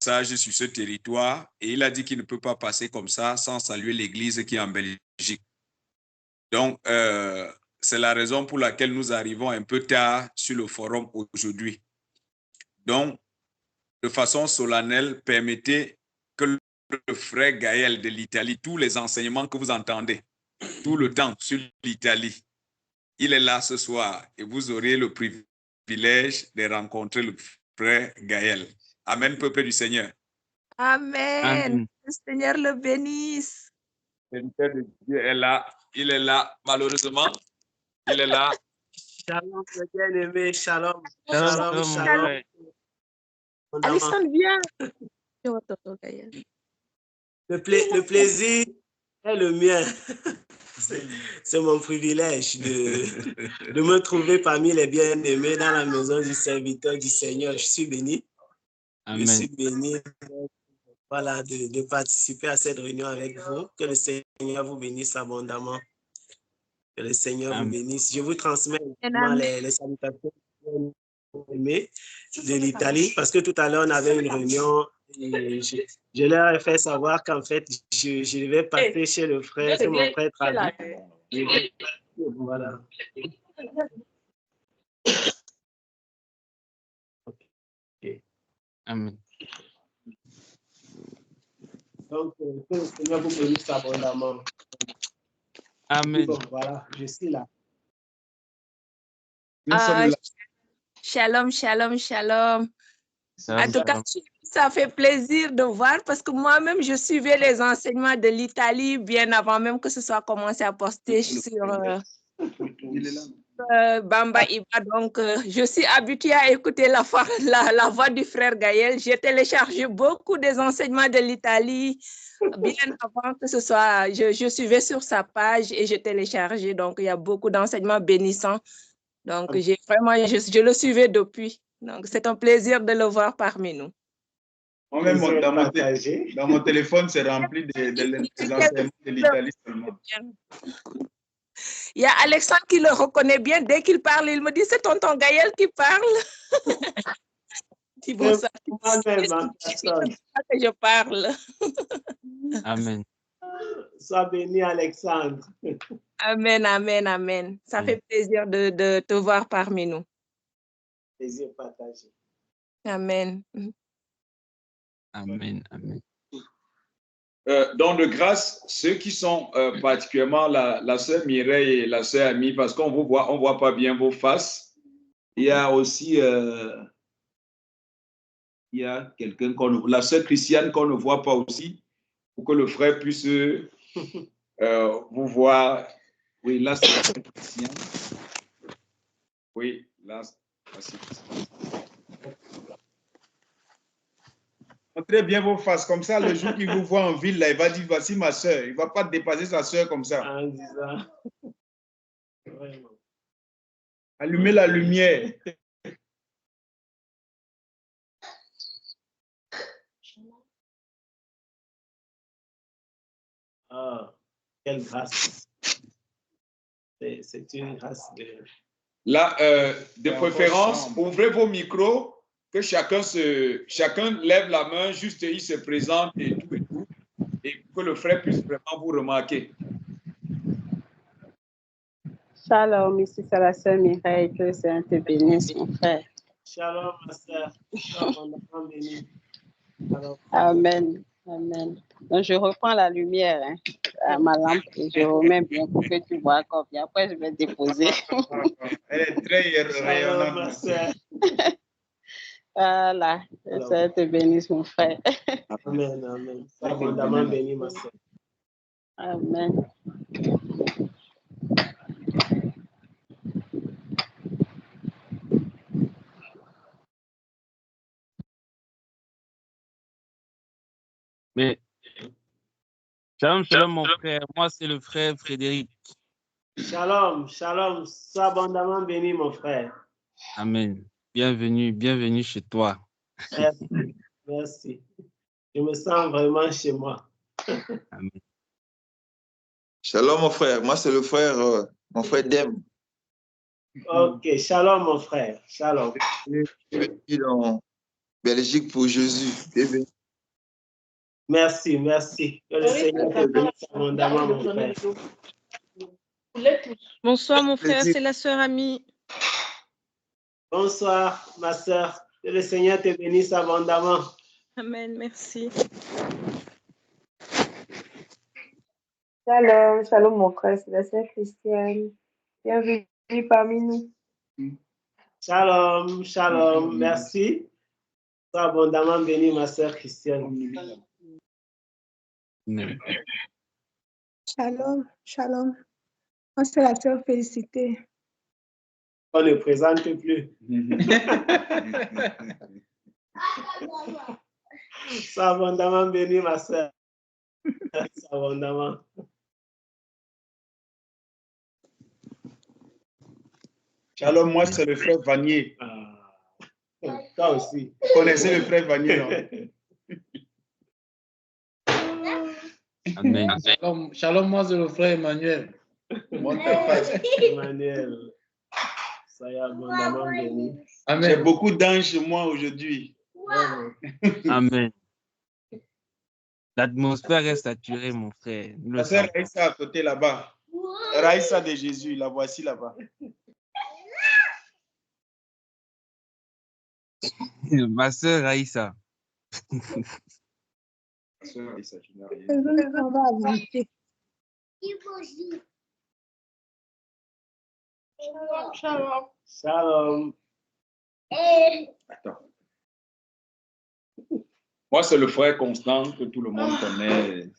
passage sur ce territoire et il a dit qu'il ne peut pas passer comme ça sans saluer l'Église qui est en Belgique. Donc, c'est la raison pour laquelle nous arrivons un peu tard sur le forum aujourd'hui. Donc, de façon solennelle, permettez que le frère Gaël de l'Italie, tous les enseignements que vous entendez, tout le temps sur l'Italie, il est là ce soir et vous aurez le privilège de rencontrer le frère Gaël. Amen, peuple du Seigneur. Amen. Amen. Le Seigneur le bénisse. Le Père de Dieu est là. Il est là, malheureusement. Il est là. Shalom, le bien-aimé. Shalom. Shalom, Shalom, mon shalom. frère. Alexandre, viens. Le plaisir est le mien. C'est mon privilège de me trouver parmi les bien-aimés dans la maison du serviteur du Seigneur. Je suis béni. Amen. Je suis béni voilà, de participer à cette réunion avec vous. Que le Seigneur vous bénisse abondamment. Que le Seigneur vous bénisse. Je vous transmets les salutations aimées de l'Italie parce que tout à l'heure, on avait une réunion et je leur ai fait savoir qu'en fait, je devais passer chez le frère, que mon frère traduit. Voilà. Okay. Amen. Donc, que le Seigneur vous bénisse abondamment. Amen. Bon, voilà, je suis là. Shalom, shalom, shalom. En tout cas, Shalom. ça fait plaisir de voir parce que moi-même, je suivais les enseignements de l'Italie bien avant même que ce soit commencé à poster sur Bamba Iba. Donc, je suis habituée à écouter la voix du frère Gaël. J'ai téléchargé beaucoup des enseignements de l'Italie bien avant que ce soit. Je suivais sur sa page et je téléchargeais. Donc, il y a beaucoup d'enseignements bénissants. Donc, je le suivais depuis. Donc, c'est un plaisir de le voir parmi nous. Moi-même, dans mon téléphone, c'est rempli des enseignements de l'Italie seulement. Il y a Alexandre qui le reconnaît bien. Dès qu'il parle, il me dit, c'est tonton Gaël qui parle. C'est pour ça que je parle. Amen. Sois béni, Alexandre. Amen, amen, amen. Ça fait plaisir de te voir parmi nous. Plaisir partagé. Amen. Amen. Amen. Donc, de grâce, ceux qui sont particulièrement la sœur Mireille et la sœur Ami, parce qu'on vous voit, on ne voit pas bien vos faces. Il y a aussi il y a quelqu'un, la sœur Christiane qu'on ne voit pas aussi, pour que le frère puisse vous voir. Oui, là, c'est la sœur Christiane. Oui, là, c'est Christiane. Montrez bien vos faces, comme ça, le jour qu'il vous voit en ville, là, il va dire, voici ma soeur. Il ne va pas dépasser sa soeur comme ça. En disant. Vraiment. Allumez la lumière. Ah, quelle grâce. C'est une grâce de... Là, de préférence, ouvrez vos micros, que chacun lève la main, juste il se présente et tout, et que le frère puisse vraiment vous remarquer. Shalom, ici c'est la sœur Mireille, que le Seigneur te bénisse, mon frère. Shalom, ma sœur. Amen. Amen. Donc, je reprends la lumière à ma lampe et je remets bien pour que tu vois encore bien. Après, je vais déposer. Elle est très rayonnante, ma sœur. Voilà. Que le Seigneur te bénisse, mon frère. Amen, amen. Abondamment béni, ma sœur. Amen. Mais, shalom, shalom, mon frère. Moi, c'est le frère Frédéric. Shalom, shalom. Sois abondamment béni, mon frère. Amen. Bienvenue, bienvenue chez toi. Merci, merci. Je me sens vraiment chez moi. Amen. Shalom, mon frère. Moi, c'est le frère, mon frère Dem. Ok, shalom, mon frère. Shalom. Bienvenue Belgique pour Jésus. Bienvenue. Merci, merci. Que le Seigneur te bénisse abondamment, mon frère. Bonsoir, mon frère, c'est la sœur Amie. Bonsoir, ma sœur. Que le Seigneur te bénisse abondamment. Amen, merci. Shalom, shalom mon frère, c'est la sœur Christiane. Bienvenue parmi nous. Shalom, shalom, merci. Sois abondamment béni, ma sœur Christiane. Shalom, shalom. Moi, c'est la sœur Félicité. On ne présente plus. Sois abondamment béni, ma sœur. Sois abondamment. Shalom, moi c'est le frère Vanier. Toi aussi. Vous connaissez le frère Vanier, non? Amen. Shalom, moi c'est le frère Emmanuel. Emmanuel, soyez abondamment béni. J'ai beaucoup d'anges chez moi aujourd'hui. Amen. L'atmosphère est saturée, mon frère. La sœur Raïssa à côté là-bas. Raïssa de Jésus, la voici là-bas. Ma sœur Raïssa. Ma sœur Raïssa, je n'ai rien. Shalom. Shalom. Attends. Moi, c'est le frère Constant que tout le monde connaît.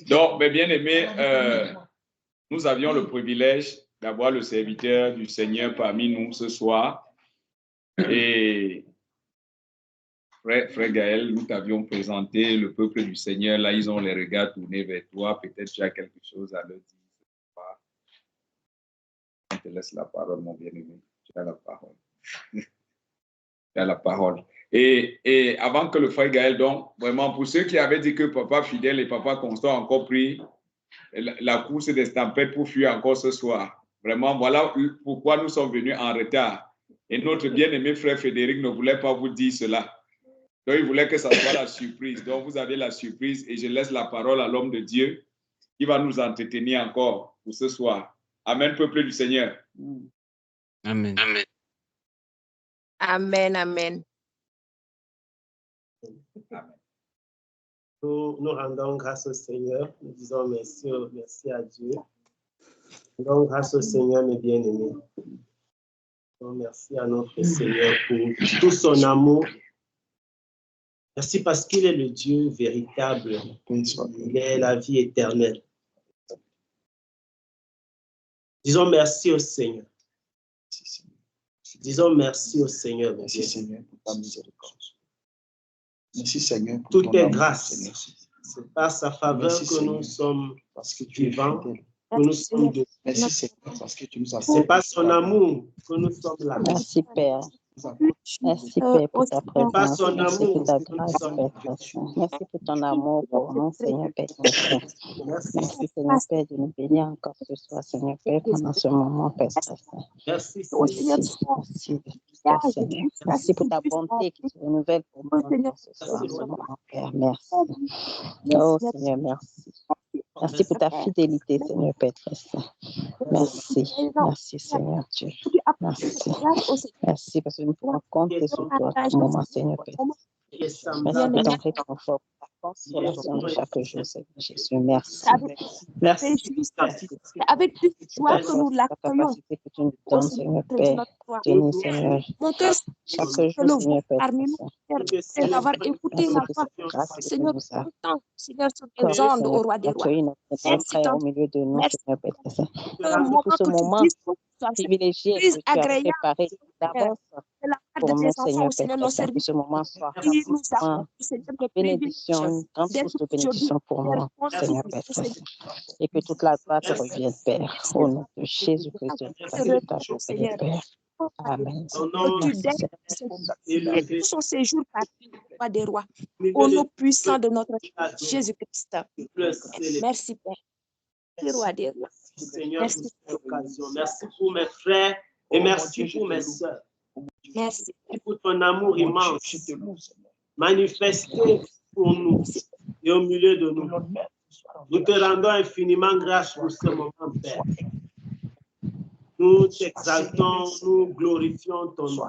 Donc mes bien-aimés, nous avions le privilège d'avoir le serviteur du Seigneur parmi nous ce soir. Et frère Gaël, nous t'avions présenté le peuple du Seigneur. Là, ils ont les regards tournés vers toi. Peut-être tu as quelque chose à leur dire. On te laisse la parole, mon bien-aimé. Tu as la parole. Tu as la parole. Et avant que le frère Gaël, donc, vraiment, pour ceux qui avaient dit que papa fidèle et papa constant ont encore pris la course des tempêtes pour fuir encore ce soir. Vraiment, voilà pourquoi nous sommes venus en retard. Et notre bien-aimé frère Frédéric ne voulait pas vous dire cela. Donc, il voulait que ça soit la surprise. Donc, vous avez la surprise et je laisse la parole à l'homme de Dieu qui va nous entretenir encore pour ce soir. Amen, peuple du Seigneur. Amen. Amen. Amen, amen. Nous rendons grâce au Seigneur. Nous disons merci à Dieu. Nous rendons grâce au Seigneur, mes bien-aimés. Merci à notre Seigneur pour tout son amour. Merci parce qu'il est le Dieu véritable. Il est la vie éternelle. Disons merci au Seigneur. Disons merci au Seigneur. Merci Seigneur pour ta miséricorde. Merci Seigneur pour tout ton est amour, grâce. Seigneur. C'est par sa faveur Merci, que Seigneur, nous sommes parce que tu es vivants, fidèle. que nous sommes de... Merci Seigneur parce que tu nous as... C'est par son amour que nous sommes là. Merci Père. Merci Père pour ta présence. Merci pour ta grâce, Père. Merci pour ton amour pour nous, Seigneur Père. Merci Seigneur Père de nous bénir encore ce soir, Seigneur Père, pendant ce moment, Père. Merci Seigneur. Merci pour ta bonté qui se renouvelle pour nous ce soir, ce moment, Père. Merci. Oh Seigneur, merci. Merci pour ta fidélité, Seigneur Père. Merci. Merci, Seigneur Dieu. Merci. Merci parce que nous pouvons compter sur toi à tout moment, Seigneur Père. Merci pour ton réconfort, pour ta consolation de chaque jour, Seigneur Jésus. Merci. Merci. Avec toute joie que nous l'accueillons. Que tu nous donnes, Seigneur Père. Tenez, Seigneur. Chaque jour, Seigneur Père. C'est d'avoir écouté la voix. Seigneur, Seigneur, sur les ondes au roi des rois. Merci au milieu de nous, Seigneur Père. Merci pour ce moment privilégié que tu as préparé d'avance pour nous, Seigneur Père. Que ce moment soit une bénédiction, une grande source de bénédiction pour nous, Seigneur Père. Et que toute la gloire te revienne, Père. Au nom de Jésus-Christ de Père. Amen. Et son séjour par le roi des rois, au nom puissant de notre Jésus-Christ. Merci, Père. Le roi des rois. Seigneur, pour cette occasion. Merci pour mes frères Et merci pour mes sœurs. Merci. Pour ton amour immense manifesté pour nous et au milieu de nous. Nous te rendons infiniment grâce pour ce moment, Père. Nous t'exaltons, nous glorifions ton nom.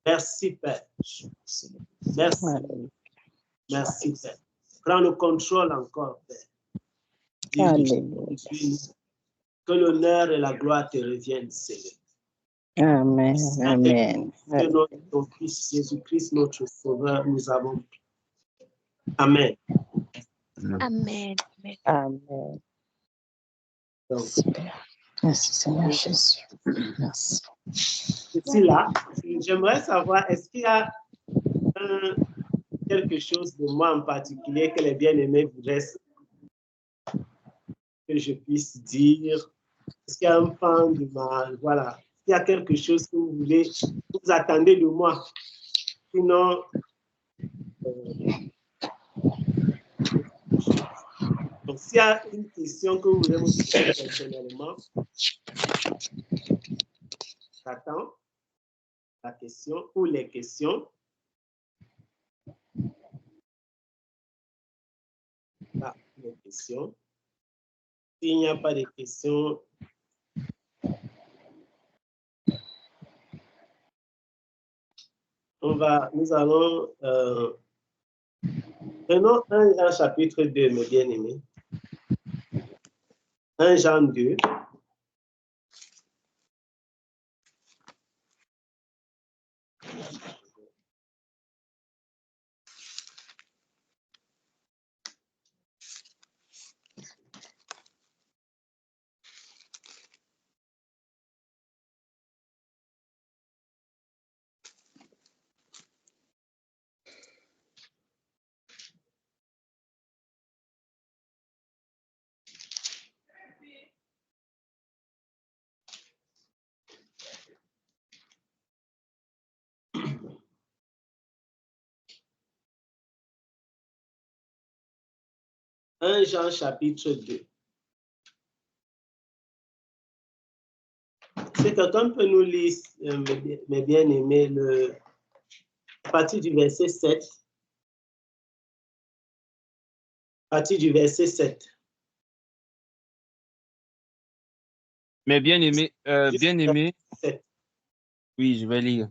Merci, Père. Merci. Merci, Père. Prends le contrôle encore, Père. Que l'honneur et la gloire te reviennent, Seigneur. Amen. Amen. Que ton Fils Jésus-Christ, notre Sauveur, nous avons prié. Amen. Amen. Amen. Super. Merci, Seigneur Jésus. Merci. Ici, là, j'aimerais savoir, est-ce qu'il y a quelque chose de moi en particulier que les bien-aimés voudraient que je puisse dire? Est-ce qu'il y a un pan du mal? Voilà. S'il y a quelque chose que vous voulez, vous attendez de moi. Sinon, donc s'il y a une question que vous voulez me poser personnellement, j'attends la question ou les questions. Ah, les questions. S'il n'y a pas de questions, nous allons, prenons 1 Jean chapitre 2, mes bien-aimés. 1 Jean 2. Un Jean chapitre 2. Si quelqu'un peut nous lire, mes bien-aimés, à partir du verset 7. À partir du verset 7. Mais bien-aimé, oui, je vais lire.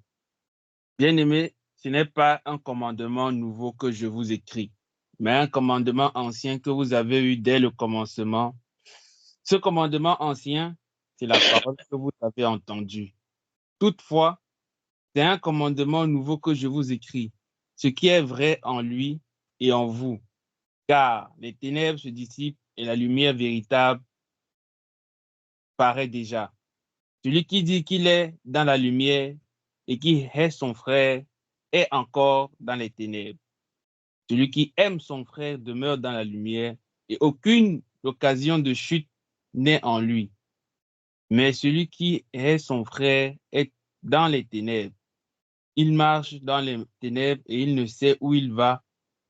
Bien-aimé, ce n'est pas un commandement nouveau que je vous écris, mais un commandement ancien que vous avez eu dès le commencement. Ce commandement ancien, c'est la parole que vous avez entendue. Toutefois, c'est un commandement nouveau que je vous écris, ce qui est vrai en lui et en vous, car les ténèbres se dissipent et la lumière véritable paraît déjà. Celui qui dit qu'il est dans la lumière et qui hait son frère est encore dans les ténèbres. Celui qui aime son frère demeure dans la lumière et aucune occasion de chute n'est en lui. Mais celui qui hait son frère est dans les ténèbres. Il marche dans les ténèbres et il ne sait où il va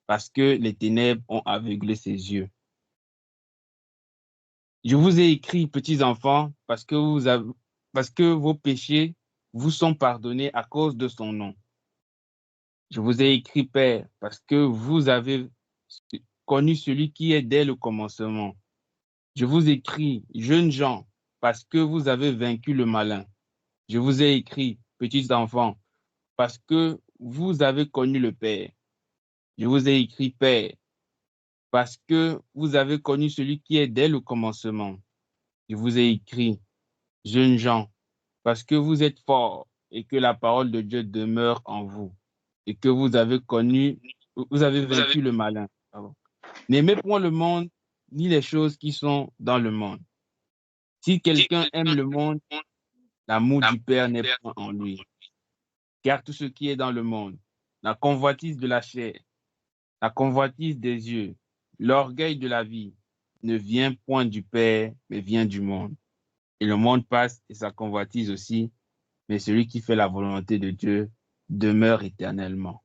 parce que les ténèbres ont aveuglé ses yeux. Je vous ai écrit, petits enfants, parce que vos péchés vous sont pardonnés à cause de son nom. Je vous ai écrit, Père, parce que vous avez connu celui qui est dès le commencement. Je vous écris, jeunes gens, parce que vous avez vaincu le malin. Je vous ai écrit, petits enfants, parce que vous avez connu le Père. Je vous ai écrit, Père, parce que vous avez connu celui qui est dès le commencement. Je vous ai écrit, jeunes gens, parce que vous êtes forts et que la parole de Dieu demeure en vous et que vous avez vaincu le malin. N'aimez point le monde ni les choses qui sont dans le monde. Si quelqu'un aime le monde, l'amour du Père n'est point en lui. Car tout ce qui est dans le monde, la convoitise de la chair, la convoitise des yeux, l'orgueil de la vie, ne vient point du Père, mais vient du monde. Et le monde passe et sa convoitise aussi, mais celui qui fait la volonté de Dieu demeure éternellement.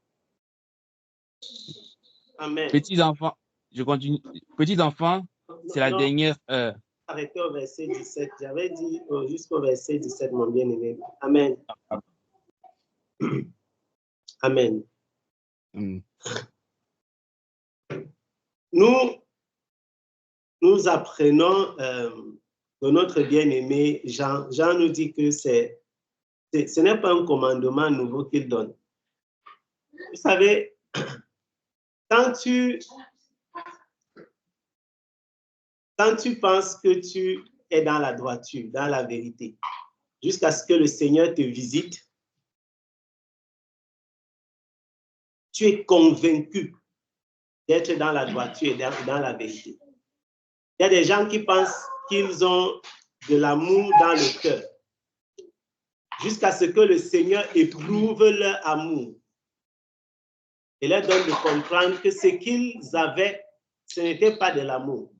Amen. Petits enfants, je continue. Petits enfants, c'est la dernière heure. arrêter au verset 17. J'avais dit jusqu'au verset 17, mon bien-aimé. Amen. Amen. Nous apprenons de notre bien-aimé Jean. Jean nous dit que ce n'est pas un commandement nouveau qu'il donne. Vous savez, quand tu penses que tu es dans la droiture, dans la vérité, jusqu'à ce que le Seigneur te visite, tu es convaincu d'être dans la droiture et dans la vérité. Il y a des gens qui pensent qu'ils ont de l'amour dans le cœur, jusqu'à ce que le Seigneur éprouve leur amour et leur donne de comprendre que ce qu'ils avaient, ce n'était pas de l'amour.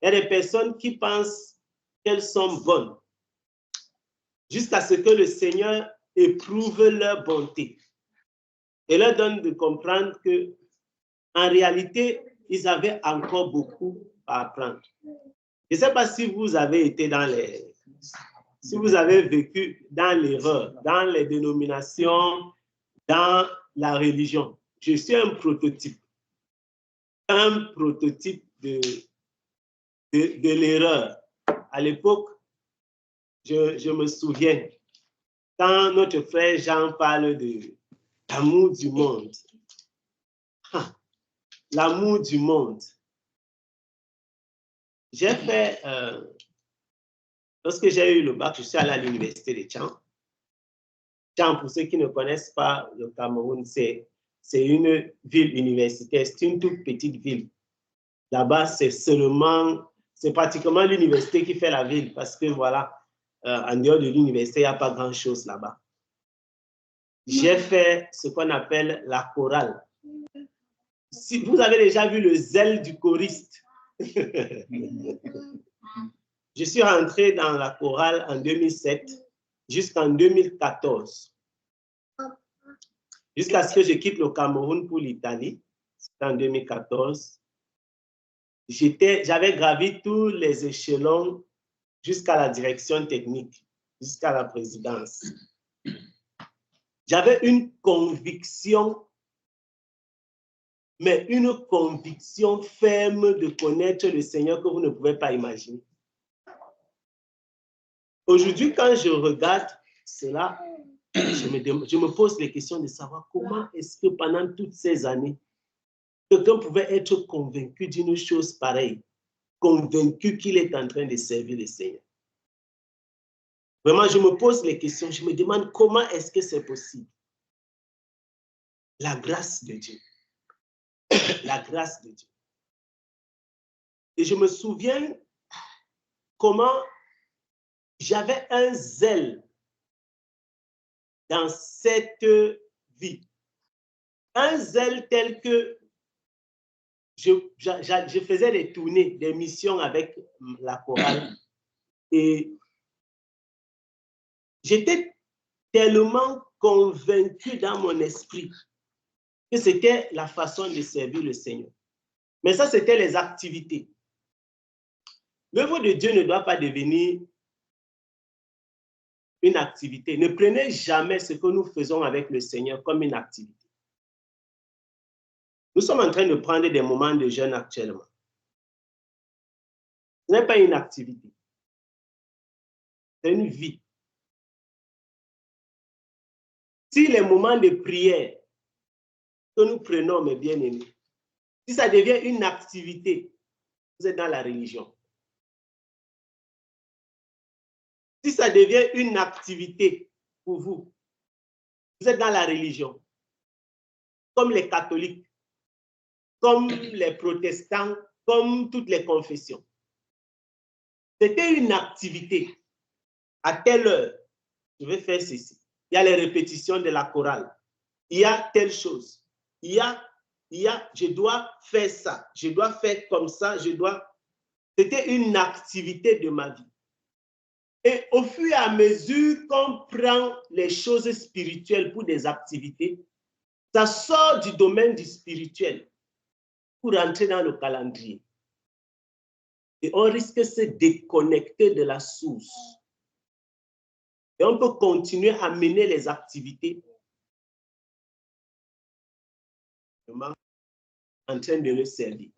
Il y a des personnes qui pensent qu'elles sont bonnes, jusqu'à ce que le Seigneur éprouve leur bonté et leur donne de comprendre que, en réalité, ils avaient encore beaucoup à apprendre. Je ne sais pas si vous avez été si vous avez vécu dans l'erreur, dans les dénominations, dans la religion. Je suis un prototype de l'erreur. À l'époque, je me souviens, quand notre frère Jean parle de l'amour du monde, l'amour du monde. J'ai fait, lorsque j'ai eu le bac, je suis allé à l'université de Tchang. Tchang, pour ceux qui ne connaissent pas le Cameroun, c'est une ville universitaire, c'est une toute petite ville. Là-bas, c'est pratiquement l'université qui fait la ville, parce que voilà, en dehors de l'université, il n'y a pas grand-chose là-bas. J'ai fait ce qu'on appelle la chorale. Si vous avez déjà vu le zèle du choriste, je suis rentré dans la chorale en 2007 jusqu'en 2014. Jusqu'à ce que je quitte le Cameroun pour l'Italie, c'était en 2014. J'avais gravi tous les échelons jusqu'à la direction technique, jusqu'à la présidence. J'avais une conviction, mais une conviction ferme de connaître le Seigneur que vous ne pouvez pas imaginer. Aujourd'hui, quand je regarde cela, je me pose les questions de savoir comment est-ce que pendant toutes ces années, quelqu'un pouvait être convaincu d'une chose pareille, convaincu qu'il est en train de servir le Seigneur. Vraiment, je me pose les questions, je me demande comment est-ce que c'est possible. La grâce de Dieu. La grâce de Dieu. Et je me souviens comment j'avais un zèle dans cette vie. Un zèle tel que je faisais des tournées, des missions avec la chorale. Et j'étais tellement convaincu dans mon esprit que c'était la façon de servir le Seigneur. Mais ça, c'était les activités. L'œuvre de Dieu ne doit pas devenir une activité. Ne prenez jamais ce que nous faisons avec le Seigneur comme une activité. Nous sommes en train de prendre des moments de jeûne actuellement. Ce n'est pas une activité. C'est une vie. Si les moments de prière que nous prenons, mes bien-aimés, si ça devient une activité, vous êtes dans la religion. Si ça devient une activité pour vous, vous êtes dans la religion. Comme les catholiques, comme les protestants, comme toutes les confessions. C'était une activité. À telle heure, je vais faire ceci. Il y a les répétitions de la chorale. Il y a telle chose. Je dois faire ça. Je dois faire comme ça. C'était une activité de ma vie. Et au fur et à mesure qu'on prend les choses spirituelles pour des activités, ça sort du domaine du spirituel pour entrer dans le calendrier. Et on risque de se déconnecter de la source. Et on peut continuer à mener les activités en train de le servir.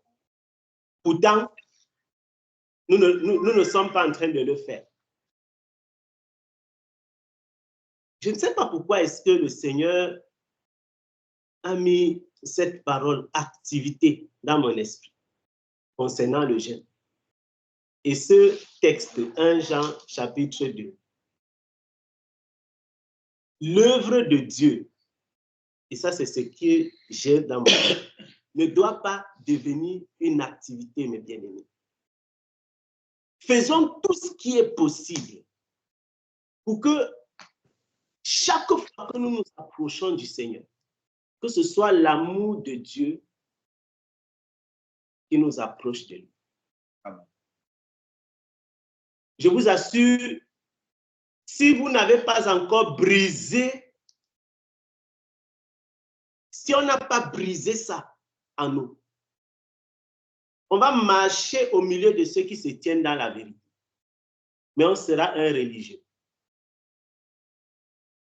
Pourtant, nous ne sommes pas en train de le faire. Je ne sais pas pourquoi est-ce que le Seigneur a mis cette parole activité dans mon esprit concernant le jeûne. Et ce texte, 1 Jean chapitre 2. L'œuvre de Dieu, et ça c'est ce que j'ai dans mon cœur, ne doit pas devenir une activité, mes bien-aimés. Faisons tout ce qui est possible pour que chaque fois que nous nous approchons du Seigneur, que ce soit l'amour de Dieu qui nous approche de lui. Amen. Je vous assure, si vous n'avez pas encore brisé, si on n'a pas brisé ça en nous, on va marcher au milieu de ceux qui se tiennent dans la vérité. Mais on sera un religieux.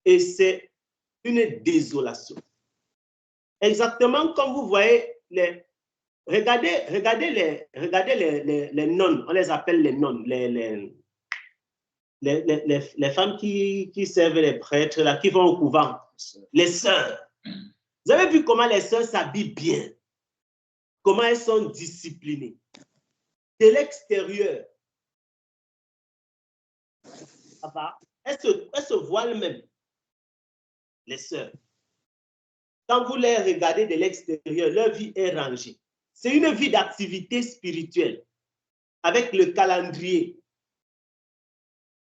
Et c'est une désolation. Exactement comme vous voyez, regardez les nonnes, on les appelle les nonnes, les femmes qui servent les prêtres, là, qui vont au couvent, les sœurs. Vous avez vu comment les sœurs s'habillent bien, comment elles sont disciplinées. De l'extérieur, elles se voilent même, les sœurs. Quand vous les regardez de l'extérieur, leur vie est rangée. C'est une vie d'activité spirituelle avec le calendrier.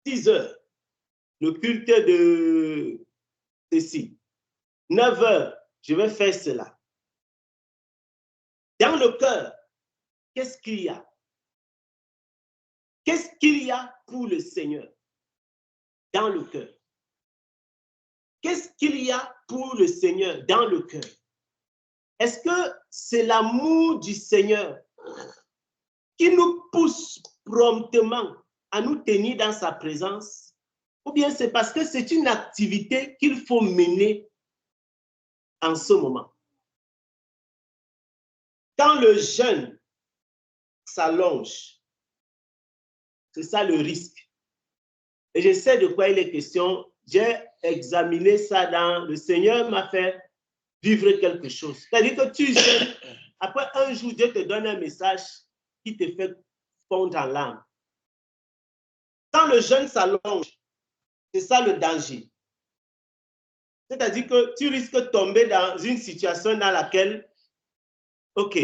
6 heures, le culte de ceci. 9 heures, je vais faire cela. Dans le cœur, qu'est-ce qu'il y a? Qu'est-ce qu'il y a pour le Seigneur dans le cœur? Qu'est-ce qu'il y a pour le Seigneur dans le cœur? Est-ce que c'est l'amour du Seigneur qui nous pousse promptement à nous tenir dans sa présence? Ou bien c'est parce que c'est une activité qu'il faut mener en ce moment? Quand le jeûne s'allonge, c'est ça le risque. Et je sais de quoi il est question. J'ai examiné ça dans... Le Seigneur m'a fait vivre quelque chose. C'est-à-dire que tu jeûnes, après un jour, Dieu te donne un message qui te fait fondre en larmes. Quand le jeûne s'allonge, c'est ça le danger. C'est-à-dire que tu risques de tomber dans une situation dans laquelle, OK,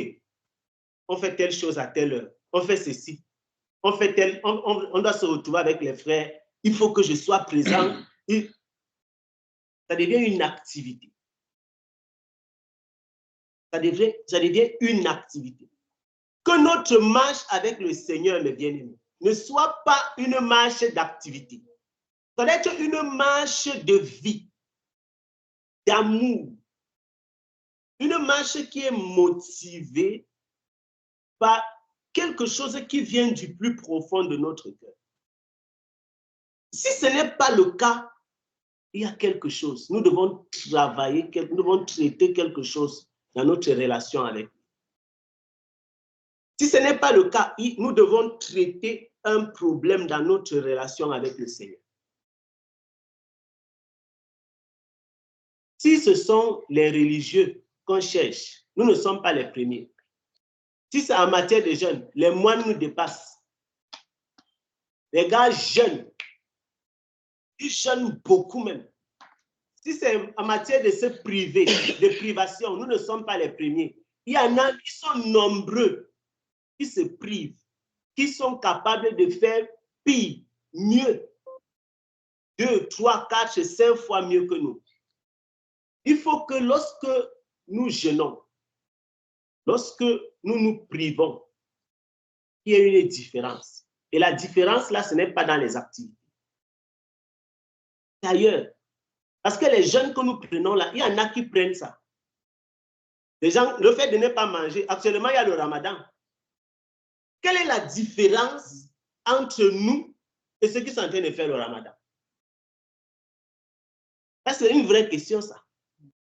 on fait telle chose à telle heure, on fait ceci, on fait tel, on doit se retrouver avec les frères, il faut que je sois présent. Ça devient une activité. Ça devient une activité. Que notre marche avec le Seigneur, mes bien-aimés, ne soit pas une marche d'activité. Ça doit être une marche de vie, d'amour. Une marche qui est motivée par quelque chose qui vient du plus profond de notre cœur. Si ce n'est pas le cas, il y a quelque chose. Nous devons travailler, nous devons traiter quelque chose dans notre relation avec lui. Si ce n'est pas le cas, nous devons traiter un problème dans notre relation avec le Seigneur. Si ce sont les religieux qu'on cherche, nous ne sommes pas les premiers. Si c'est en matière de jeûne, les moines nous dépassent. Les gars jeûnent. Ils jeûnent beaucoup même. Si c'est en matière de se priver, de privation, nous ne sommes pas les premiers. Il y en a qui sont nombreux, qui se privent, qui sont capables de faire pire, mieux, 2, 3, 4, 5 fois mieux que nous. Il faut que lorsque nous jeûnons, lorsque nous nous privons, il y a une différence. Et la différence, là, ce n'est pas dans les activités. C'est ailleurs. Parce que les jeûnes que nous prenons là, il y en a qui prennent ça. Les gens, le fait de ne pas manger, actuellement, il y a le ramadan. quelle est la différence entre nous et ceux qui sont en train de faire le ramadan? C'est une vraie question, ça.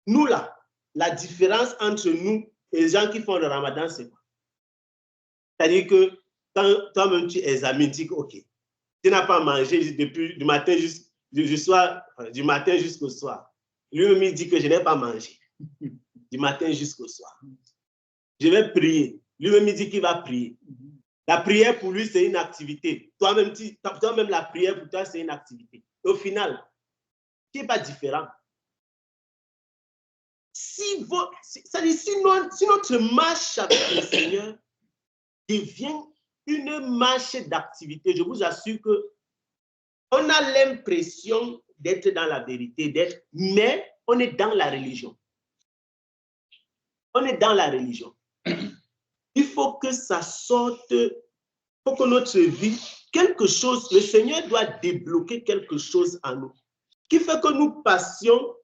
Nous, là, la différence entre nous et les gens qui font le ramadan, c'est quoi? C'est-à-dire que quand toi-même tu examines, tu dis OK, tu n'as pas mangé depuis du matin jusqu'au soir. Lui-même, il dit que je n'ai pas mangé du matin jusqu'au soir. Je vais prier. Lui-même, il dit qu'il va prier. La prière, pour lui, c'est une activité. Toi-même, la prière, pour toi, c'est une activité. Au final, qui n'est pas différent. Si notre marche avec le Seigneur devient une marche d'activité, je vous assure qu'on a l'impression d'être dans la vérité, mais on est dans la religion. On est dans la religion. Il faut que ça sorte, il faut que notre vie, quelque chose, le Seigneur doit débloquer quelque chose en nous, qui fait que nous passions,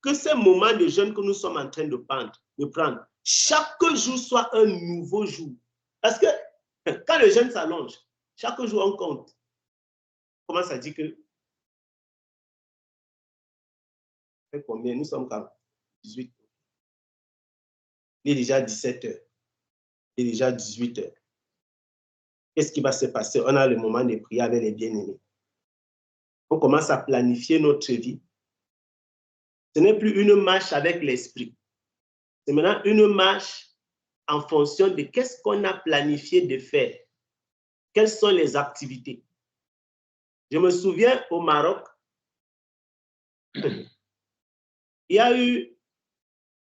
que ces moments de jeûne que nous sommes en train de prendre, chaque jour soit un nouveau jour. Parce que quand le jeûne s'allonge, chaque jour on compte. Comment ça dit que... Combien? Nous sommes quand? 18. Il est déjà 17 heures. Il est déjà 18 heures. Qu'est-ce qui va se passer? On a le moment de prière avec les bien-aimés. On commence à planifier notre vie. Ce n'est plus une marche avec l'esprit. C'est maintenant une marche en fonction de qu'est-ce qu'on a planifié de faire. Quelles sont les activités? Je me souviens au Maroc, il y a eu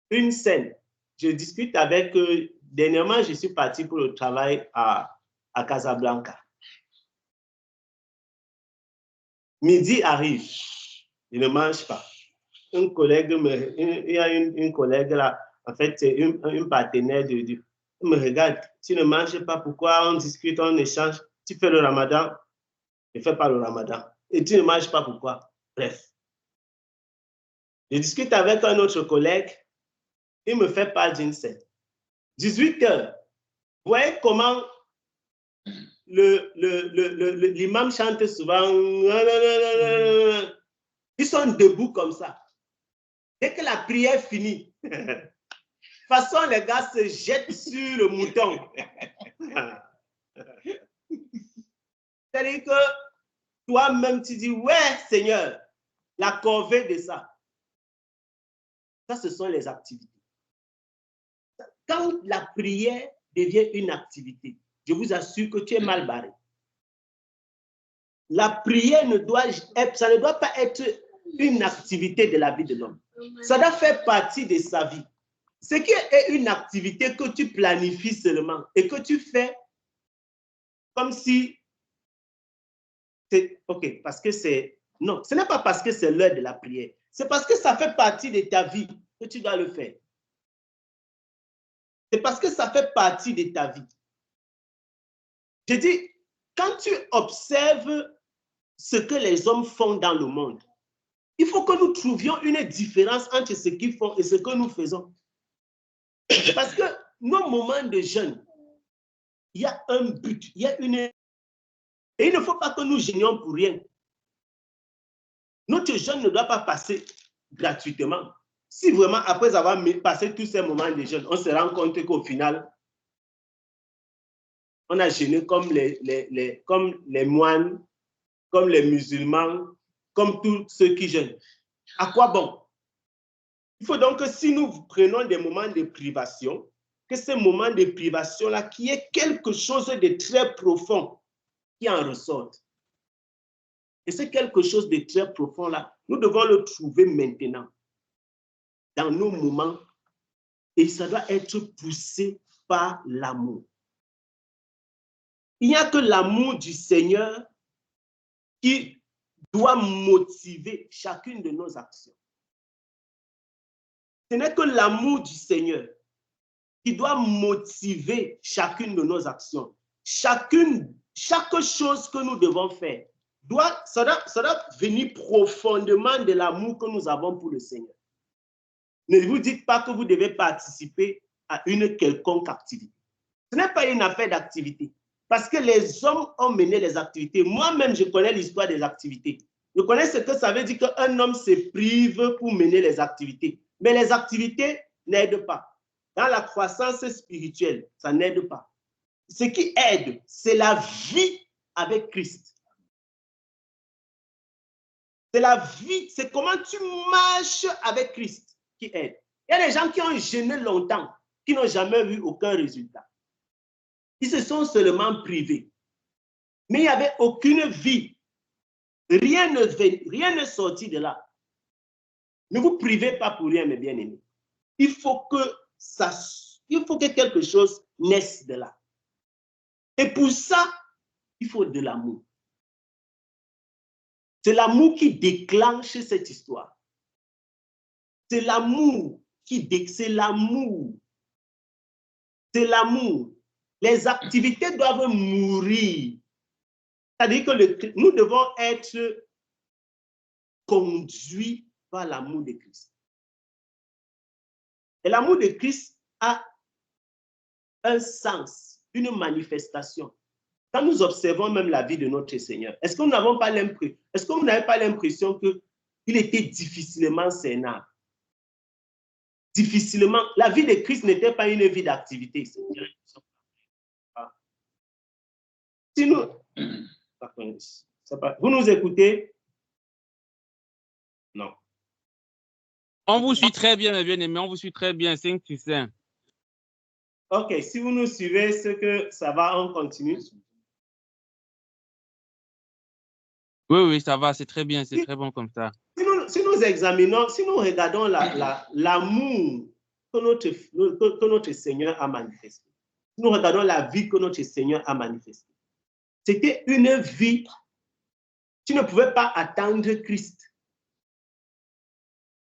une scène. Je discute avec eux. Dernièrement, je suis parti pour le travail à Casablanca. Midi arrive, je ne mange pas. Un collègue, il y a une collègue là, en fait, c'est une partenaire il me regarde, tu ne manges pas, pourquoi on discute, on échange, tu fais le ramadan, je ne fais pas le ramadan. Et tu ne manges pas, pourquoi? Bref. Je discute avec un autre collègue, il me fait part d'une scène. 18 heures, vous voyez comment l'imam chante souvent, ils sont debout comme ça. Dès que la prière finit, de toute façon, les gars se jettent sur le mouton. C'est-à-dire que toi-même, tu dis, ouais, Seigneur, la corvée de ça. Ça, ce sont les activités. Quand la prière devient une activité, je vous assure que tu es mal barré. La prière ça ne doit pas être une activité de la vie de l'homme. Ça doit faire partie de sa vie. Ce qui est une activité que tu planifies seulement et que tu fais comme si c'est OK, parce que c'est... Non, ce n'est pas parce que c'est l'heure de la prière. C'est parce que ça fait partie de ta vie que tu dois le faire. C'est parce que ça fait partie de ta vie. Je dis, quand tu observes ce que les hommes font dans le monde, il faut que nous trouvions une différence entre ce qu'ils font et ce que nous faisons. Parce que nos moments de jeûne, il y a un but, il y a une... Et il ne faut pas que nous gênions pour rien. Notre jeûne ne doit pas passer gratuitement. Si vraiment, après avoir passé tous ces moments de jeûne, on se rend compte qu'au final, on a jeûné comme les moines, comme les musulmans, comme tous ceux qui jeûnent. À quoi bon? Il faut donc que si nous prenons des moments de privation, que ces moments de privation-là, qu'il y ait quelque chose de très profond qui en ressorte. Et c'est quelque chose de très profond-là, nous devons le trouver maintenant, dans nos moments, et ça doit être poussé par l'amour. Il n'y a que l'amour du Seigneur qui doit motiver chacune de nos actions. Ce n'est que l'amour du Seigneur qui doit motiver chacune de nos actions. Chaque chose que nous devons faire, ça doit venir profondément de l'amour que nous avons pour le Seigneur. Ne vous dites pas que vous devez participer à une quelconque activité. Ce n'est pas une affaire d'activité. Parce que les hommes ont mené les activités. Moi-même, je connais l'histoire des activités. Je connais ce que ça veut dire qu'un homme se prive pour mener les activités. Mais les activités n'aident pas. Dans la croissance spirituelle, ça n'aide pas. Ce qui aide, c'est la vie avec Christ. C'est la vie, c'est comment tu marches avec Christ qui aide. Il y a des gens qui ont jeûné longtemps, qui n'ont jamais vu aucun résultat. Ils se sont seulement privés. Mais il n'y avait aucune vie. Rien ne sortit de là. Ne vous privez pas pour rien, mes bien-aimés. Il faut que quelque chose naisse de là. Et pour ça, il faut de l'amour. C'est l'amour qui déclenche cette histoire. C'est l'amour c'est l'amour. C'est l'amour. Les activités doivent mourir. C'est-à-dire que nous devons être conduits par l'amour de Christ. Et l'amour de Christ a un sens, une manifestation. Quand nous observons même la vie de notre Seigneur, est-ce que nous n'avons pas l'impression, est-ce que vous n'avez pas l'impression qu'il était difficilement sénat? Difficilement. La vie de Christ n'était pas une vie d'activité. Si nous... Vous nous écoutez? Non. On vous suit très bien, mes bien-aimés. On vous suit très bien. 5 sur 5. OK. Si vous nous suivez, c'est que ça va, on continue. Oui, ça va. C'est très bien. C'est très bon comme ça. Si nous examinons, si nous regardons l'amour que notre Seigneur a manifesté, si nous regardons la vie que notre Seigneur a manifestée, c'était une vie. Tu ne pouvais pas attendre Christ.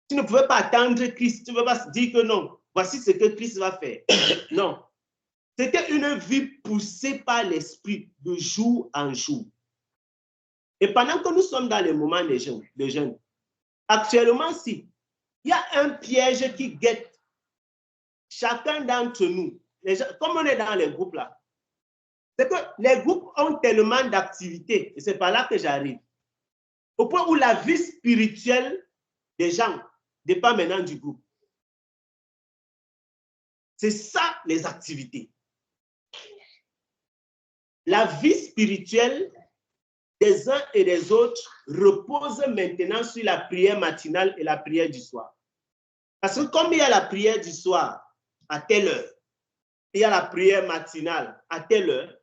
Tu ne pouvais pas attendre Christ. Tu ne pouvais pas se dire que non, voici ce que Christ va faire. Non. C'était une vie poussée par l'Esprit de jour en jour. Et pendant que nous sommes dans les moments de jeûne, actuellement, si il y a un piège qui guette chacun d'entre nous, comme on est dans les groupes là, c'est que les groupes ont tellement d'activités, et c'est par là que j'arrive, au point où la vie spirituelle des gens dépend maintenant du groupe. C'est ça les activités. La vie spirituelle des uns et des autres repose maintenant sur la prière matinale et la prière du soir. Parce que comme il y a la prière du soir à telle heure, il y a la prière matinale à telle heure,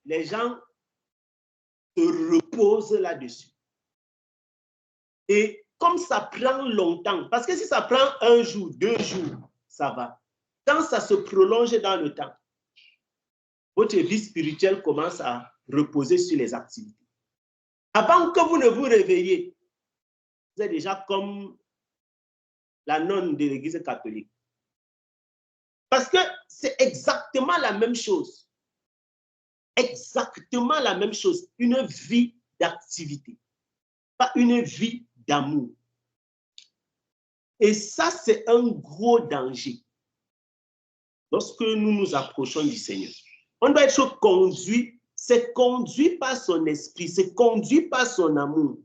les gens se reposent là-dessus. Et comme ça prend longtemps, parce que si ça prend 1 jour, 2 jours, ça va. Quand ça se prolonge dans le temps, votre vie spirituelle commence à reposer sur les activités. Avant que vous ne vous réveillez, vous êtes déjà comme la nonne de l'Église catholique. Parce que c'est exactement la même chose. Exactement la même chose. Une vie d'activité, pas une vie d'amour. Et ça, c'est un gros danger lorsque nous nous approchons du Seigneur. On doit être conduit, c'est conduit par son esprit, c'est conduit par son amour.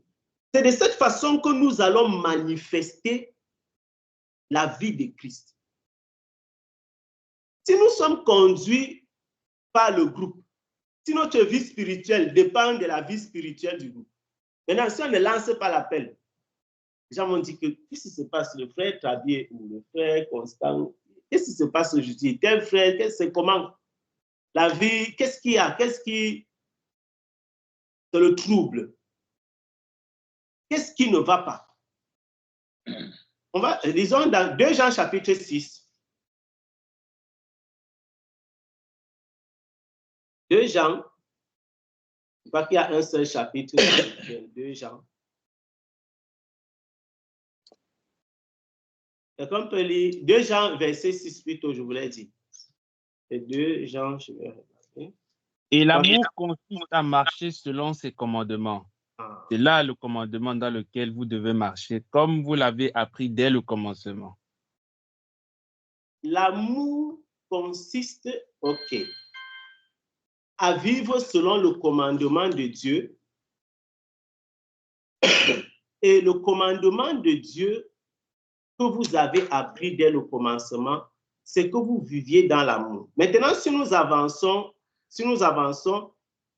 C'est de cette façon que nous allons manifester la vie de Christ. Si nous sommes conduits par le groupe, si notre vie spirituelle dépend de la vie spirituelle du groupe, maintenant, si on ne lance pas l'appel, les gens vont dire que qu'est-ce qui se passe, le frère Trabier ou le frère Constant, qu'est-ce qui se passe aujourd'hui? Tel frère, c'est comment? La vie, qu'est-ce qu'il y a? Qu'est-ce qui te le trouble? Qu'est-ce qui ne va pas? Lisons dans 2 Jean chapitre 6. 2 Jean, je crois qu'il y a un seul chapitre, 2 Jean. Quelqu'un peut lire 2 Jean, verset 6 plutôt, je voulais dire. Et 2 Jean, je vais regarder. Et l'amour consiste à marcher selon ses commandements. C'est là le commandement dans lequel vous devez marcher, comme vous l'avez appris dès le commencement. L'amour consiste, ok. à vivre selon le commandement de Dieu. Et le commandement de Dieu que vous avez appris dès le commencement, c'est que vous viviez dans l'amour. Maintenant, si nous avançons,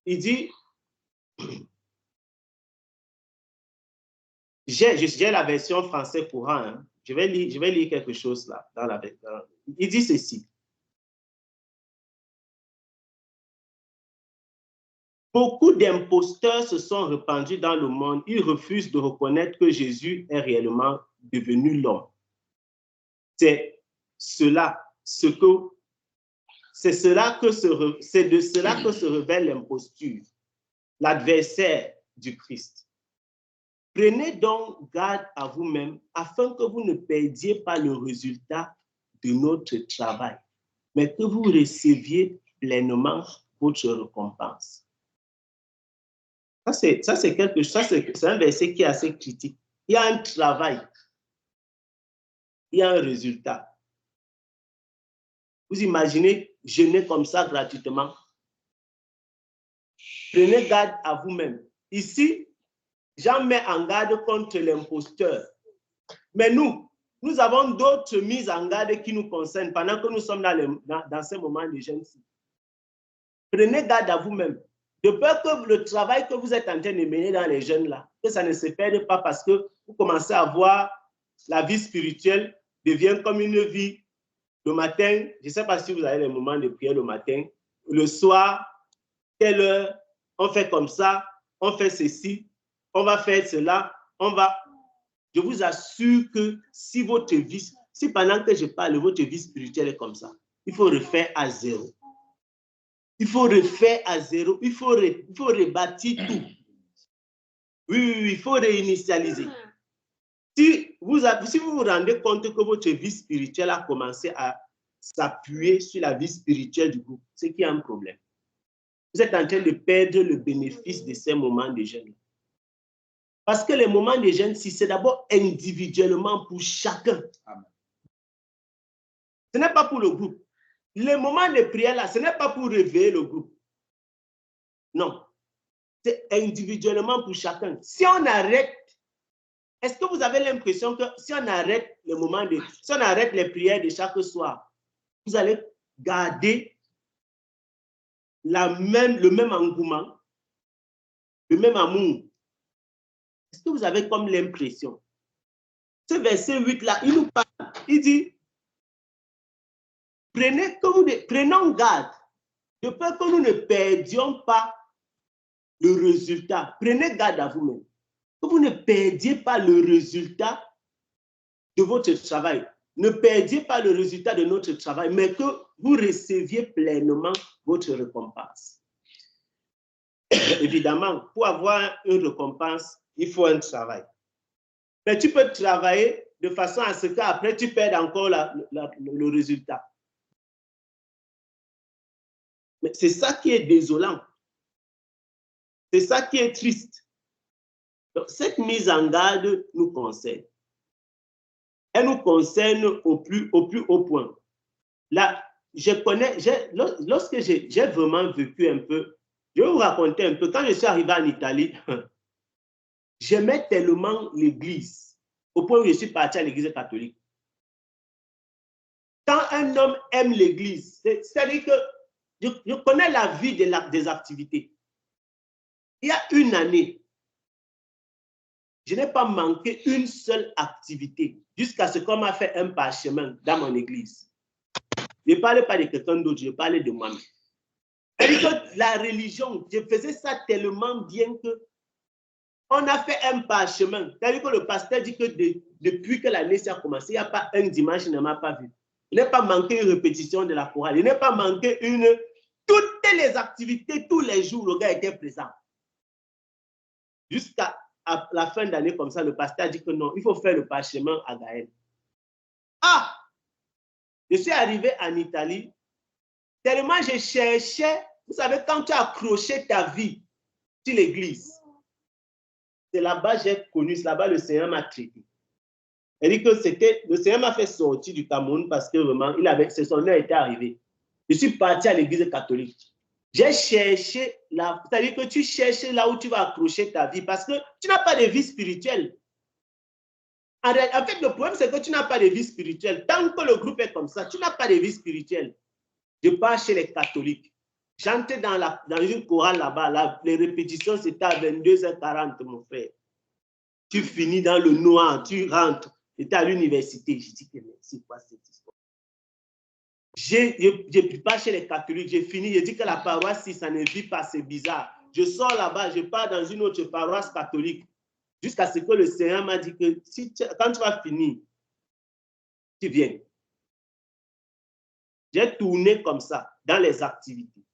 il dit, j'ai la version français courant, hein. Je vais lire quelque chose là. Il dit ceci. Beaucoup d'imposteurs se sont répandus dans le monde. Ils refusent de reconnaître que Jésus est réellement devenu l'homme. C'est de cela que se révèle l'imposture, l'adversaire du Christ. Prenez donc garde à vous-même afin que vous ne perdiez pas le résultat de notre travail, mais que vous receviez pleinement votre récompense. Ça, c'est quelque chose, c'est un verset qui est assez critique. Il y a un travail, il y a un résultat. Vous imaginez jeûner comme ça gratuitement? Prenez garde à vous-même. Ici, Jean met en garde contre l'imposteur. Mais nous avons d'autres mises en garde qui nous concernent pendant que nous sommes dans ce moment de jeûne. Prenez garde à vous-même. De peur que le travail que vous êtes en train de mener dans les jeunes là, que ça ne se perde pas parce que vous commencez à voir la vie spirituelle devient comme une vie. Le matin, je ne sais pas si vous avez les moments de prière le matin, le soir, telle heure, on fait comme ça, on fait ceci, on va faire cela, Je vous assure que si pendant que je parle, votre vie spirituelle est comme ça, il faut refaire à zéro. Il faut refaire à zéro. Il faut rebâtir tout. Oui, il faut réinitialiser. Si vous vous rendez compte que votre vie spirituelle a commencé à s'appuyer sur la vie spirituelle du groupe, c'est qu'il y a un problème. Vous êtes en train de perdre le bénéfice de ces moments de jeûne. Parce que les moments de jeûne, c'est d'abord individuellement pour chacun. Amen. Ce n'est pas pour le groupe. Les moments de prière, là, ce n'est pas pour réveiller le groupe. Non. C'est individuellement pour chacun. Si on arrête, est-ce que vous avez l'impression que si on arrête si on arrête les prières de chaque soir, vous allez garder le même engouement, le même amour? Est-ce que vous avez comme l'impression? Ce verset 8 là, il nous parle, il dit, prenons garde de peur que nous ne perdions pas le résultat. Prenez garde à vous-même. Que vous ne perdiez pas le résultat de votre travail. Ne perdiez pas le résultat de notre travail, mais que vous receviez pleinement votre récompense. Évidemment, pour avoir une récompense, il faut un travail. Mais tu peux travailler de façon à ce qu'après, tu perdes encore le résultat. Mais c'est ça qui est désolant. C'est ça qui est triste. Donc, cette mise en garde nous concerne. Elle nous concerne au plus haut point. Là, lorsque j'ai vraiment vécu un peu, je vais vous raconter un peu. Quand je suis arrivé en Italie, j'aimais tellement l'église, au point où je suis parti à l'église catholique. Quand un homme aime l'église, c'est-à-dire que je connais la vie des activités. Il y a une année, je n'ai pas manqué une seule activité jusqu'à ce qu'on m'a fait un parchemin dans mon église. Je ne parlais pas de quelqu'un d'autre, je parlais de moi-même. La religion, je faisais ça tellement bien que on a fait un parchemin. C'est-à-dire que le pasteur dit que depuis que l'année a commencé, il n'y a pas un dimanche, il ne m'a pas vu. Il n'a pas manqué une répétition de la chorale. Il n'a pas manqué toutes les activités, tous les jours, le gars était présent. Jusqu'à la fin d'année, comme ça, le pasteur dit que non, il faut faire le parchemin à Gaël. Ah! Je suis arrivé en Italie, tellement je cherchais, vous savez, quand tu as accroché ta vie sur l'église, c'est là-bas que j'ai connu, c'est là-bas que le Seigneur m'a traité. Elle dit que le Seigneur m'a fait sortir du Cameroun parce que vraiment, son heure était arrivé. Je suis parti à l'église catholique. J'ai cherché là, c'est-à-dire que tu cherches là où tu vas accrocher ta vie parce que tu n'as pas de vie spirituelle. En fait, le problème, c'est que tu n'as pas de vie spirituelle. Tant que le groupe est comme ça, tu n'as pas de vie spirituelle. Je pars chez les catholiques. J'entre dans une chorale là-bas. Les répétitions, c'était à 22h40, mon frère. Tu finis dans le noir, tu rentres. J'étais à l'université. Je dis que c'est quoi cette histoire? Je pars chez les catholiques. J'ai fini. Je dis que la paroisse, si ça ne vit pas, c'est bizarre. Je sors là-bas, je pars dans une autre paroisse catholique. Jusqu'à ce que le Seigneur m'a dit que quand tu vas finir, tu viens. J'ai tourné comme ça dans les activités.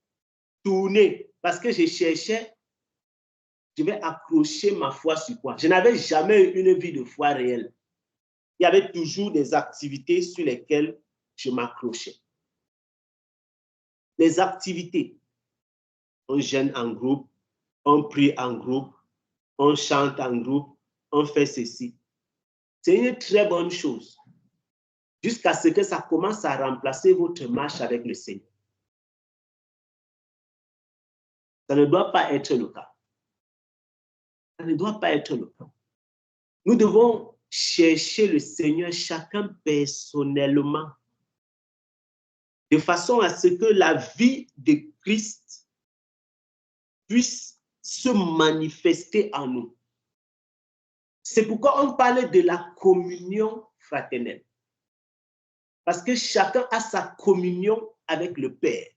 Tourné parce que je cherchais, je vais accrocher ma foi sur quoi? Je n'avais jamais eu une vie de foi réelle. Il y avait toujours des activités sur lesquelles je m'accrochais. Les activités. On jeûne en groupe, on prie en groupe, on chante en groupe, on fait ceci. C'est une très bonne chose. Jusqu'à ce que ça commence à remplacer votre marche avec le Seigneur. Ça ne doit pas être le cas. Ça ne doit pas être le cas. Nous devons chercher le Seigneur chacun personnellement, de façon à ce que la vie de Christ puisse se manifester en nous. C'est pourquoi on parle de la communion fraternelle. Parce que chacun a sa communion avec le Père.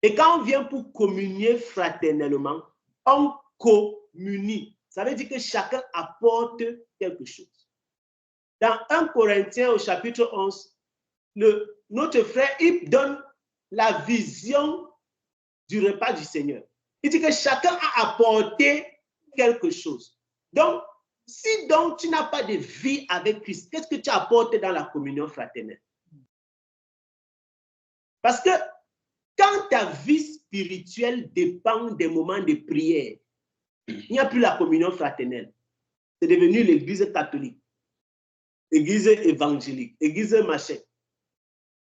Et quand on vient pour communier fraternellement, on communie. Ça veut dire que chacun apporte quelque chose. Dans 1 Corinthiens au chapitre 11, notre frère, il donne la vision du repas du Seigneur. Il dit que chacun a apporté quelque chose. Donc, si donc tu n'as pas de vie avec Christ, qu'est-ce que tu apportes dans la communion fraternelle? Parce que quand ta vie spirituelle dépend des moments de prière, il n'y a plus la communion fraternelle. C'est devenu l'église catholique, l'église évangélique, l'église machin.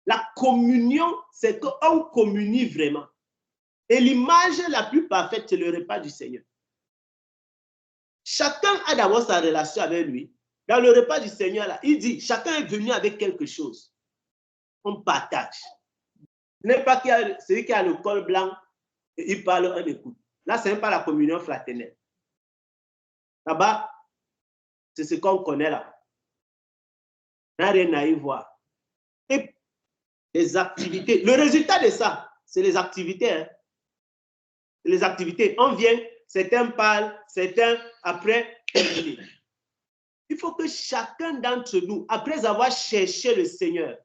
La communion, c'est qu'on communie vraiment. Et l'image la plus parfaite, c'est le repas du Seigneur. Chacun a d'abord sa relation avec lui. Dans le repas du Seigneur, là, il dit, chacun est venu avec quelque chose. On partage. Ce n'est pas celui qui a le col blanc, et il parle, on écoute. Là, ce n'est pas la communion fraternelle. Là-bas, c'est ce qu'on connaît là. On n'a rien à y voir. Et les activités, le résultat de ça, c'est les activités. Hein. Les activités, on vient, certains parlent, certains après terminer. Il faut que chacun d'entre nous, après avoir cherché le Seigneur,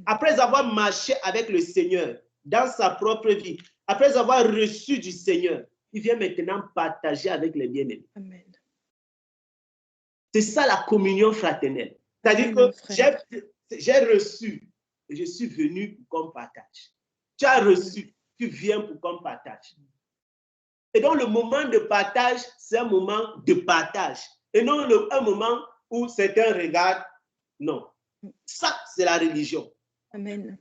après avoir marché avec le Seigneur dans sa propre vie, après avoir reçu du Seigneur, il vient maintenant partager avec les bien-aimés. C'est ça la communion fraternelle. C'est-à-dire que j'ai reçu et je suis venu pour qu'on partage. Tu as reçu, tu viens pour qu'on partage. Et donc le moment de partage, c'est un moment de partage. Et non un moment où certains regardent. Non. Ça, c'est la religion. Amen.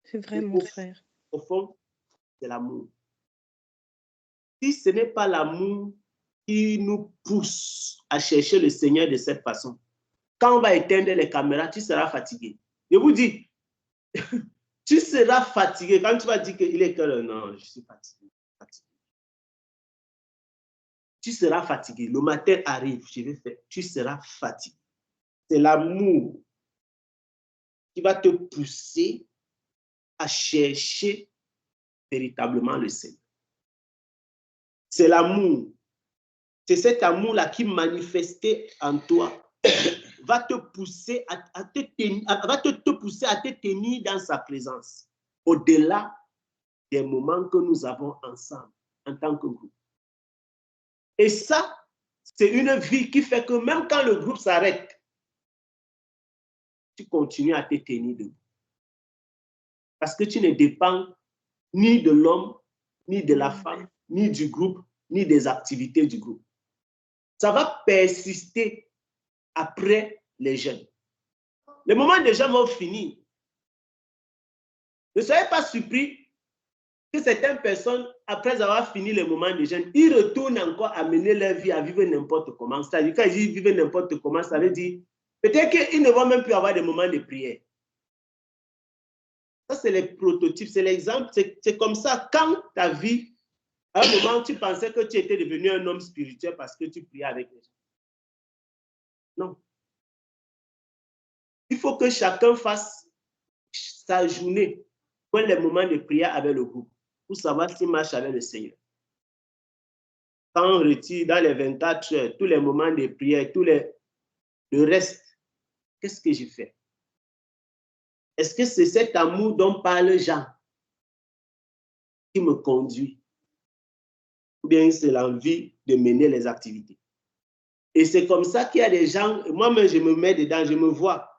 C'est vrai, mon frère. Au fond, c'est l'amour. Si ce n'est pas l'amour qui nous pousse à chercher le Seigneur de cette façon, quand on va éteindre les caméras, tu seras fatigué. Je vous dis, tu seras fatigué. Quand tu vas dire qu'il est quelle heure? Non, je suis fatigué. Tu seras fatigué. Le matin arrive, je vais faire. Tu seras fatigué. C'est l'amour qui va te pousser à chercher véritablement le Seigneur. C'est l'amour. C'est cet amour-là qui manifesté en toi va te pousser à te tenir dans sa présence, au-delà des moments que nous avons ensemble en tant que groupe. Et ça, c'est une vie qui fait que même quand le groupe s'arrête, tu continues à te tenir debout. Parce que tu ne dépends ni de l'homme, ni de la femme, ni du groupe, ni des activités du groupe. Ça va persister après les jeunes. Les moments des jeunes vont finir. Ne soyez pas surpris que certaines personnes, après avoir fini le moment de jeûne, ils retournent encore à mener leur vie, à vivre n'importe comment. C'est-à-dire, quand ils vivent n'importe comment, ça veut dire peut-être qu'ils ne vont même plus avoir des moments de prière. Ça, c'est les prototypes, c'est l'exemple. C'est comme ça, quand ta vie, à un moment, tu pensais que tu étais devenu un homme spirituel parce que tu priais avec les gens. Non. Il faut que chacun fasse sa journée, pour les moments de prière avec le groupe, pour savoir s'il marche avec le Seigneur. Quand on retire dans les 24 heures, tous les moments de prière, le reste, qu'est-ce que j'ai fait? Est-ce que c'est cet amour dont parle Jean qui me conduit? Ou bien c'est l'envie de mener les activités? Et c'est comme ça qu'il y a des gens, moi-même je me mets dedans, je me vois.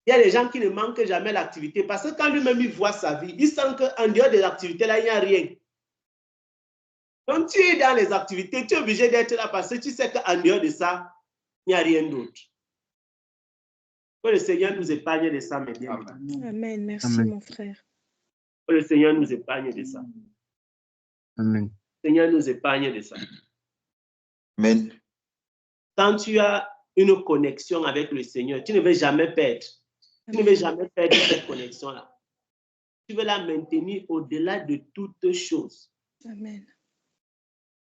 Il y a des gens qui ne manquent jamais l'activité parce que quand lui-même il voit sa vie, il sent qu'en dehors des activités, là, il n'y a rien. Quand tu es dans les activités, tu es obligé d'être là parce que tu sais qu'en dehors de ça, il n'y a rien d'autre. Que le Seigneur nous épargne de ça, mes bien. Amen. Merci, Amen. mon frère. Que le Seigneur nous épargne de ça. Amen. Le Seigneur nous épargne de ça. Amen. Quand tu as une connexion avec le Seigneur, tu ne veux jamais perdre. Tu ne veux jamais perdre cette connexion-là. Tu veux la maintenir au-delà de toutes choses. Amen.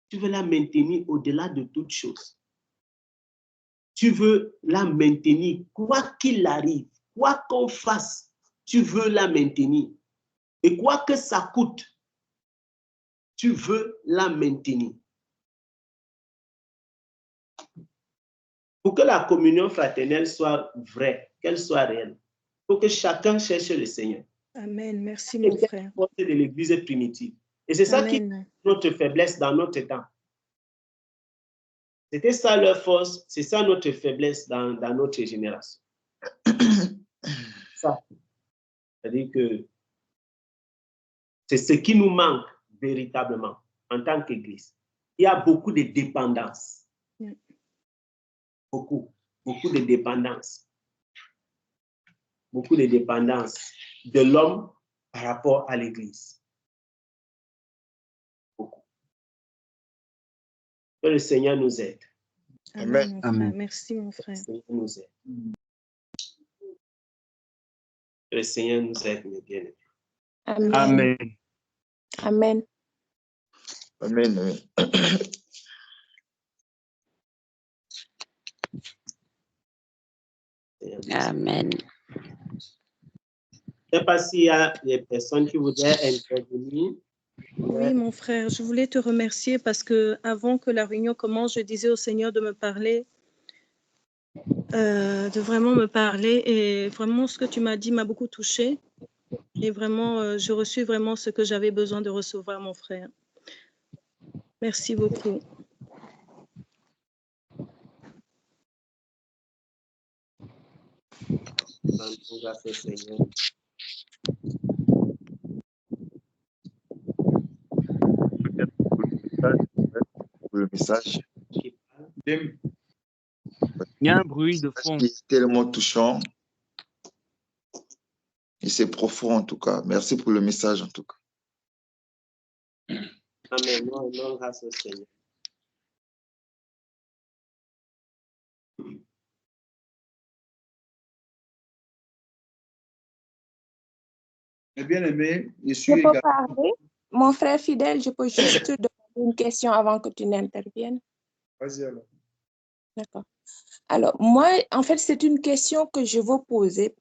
Tu veux la maintenir au-delà de toutes choses. Tu veux la maintenir, quoi qu'il arrive, quoi qu'on fasse, tu veux la maintenir. Et quoi que ça coûte, tu veux la maintenir. Pour que la communion fraternelle soit vraie, qu'elle soit réelle, il faut que chacun cherche le Seigneur. Amen. Merci, mon frère. C'est de l'Église primitive. Et c'est ça qui est notre faiblesse dans notre temps. C'était ça leur force, c'est ça notre faiblesse dans notre génération. Ça. C'est-à-dire que c'est ce qui nous manque véritablement en tant qu'Église. Il y a beaucoup de dépendance. Beaucoup de dépendance. Beaucoup de dépendance de l'homme par rapport à l'Église. Beaucoup. Que le Seigneur nous aide. Amen, mon frère. Merci, mon frère. Que le Seigneur nous aide. Que le Seigneur nous aide, mes bien-aimés. Amen. Amen. Amen. Amen. Amen. Je ne sais pas s'il y a des personnes qui voudraient intervenir. Oui, mon frère, je voulais te remercier parce que avant que la réunion commence, je disais au Seigneur de me parler, de vraiment me parler. Et vraiment, ce que tu m'as dit m'a beaucoup touchée. Et vraiment, j'ai reçu vraiment ce que j'avais besoin de recevoir, mon frère. Merci beaucoup. Pour le message. Il y a un bruit de fond. C'est tellement touchant. Et c'est profond en tout cas. Merci pour le message en tout cas. Amen. Non, grâce au Seigneur. Bien-aimé, Je peux parler? Mon frère fidèle, je peux juste te demander une question avant que tu n'interviennes. Vas-y alors. D'accord. Alors, moi, en fait, c'est une question que je veux poser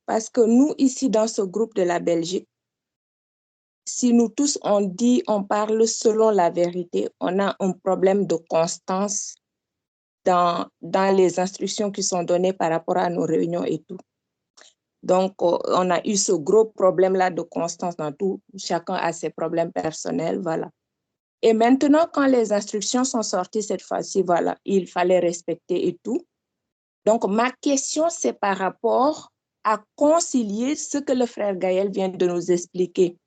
parce que nous, ici, dans ce groupe de la Belgique, si nous tous, on parle selon la vérité, on a un problème de constance dans les instructions qui sont données par rapport à nos réunions et tout. Donc, on a eu ce gros problème-là de constance dans tout. Chacun a ses problèmes personnels, voilà. Et maintenant, quand les instructions sont sorties cette fois-ci, voilà, il fallait respecter et tout. Donc, ma question, c'est par rapport à concilier ce que le frère Gaël vient de nous expliquer,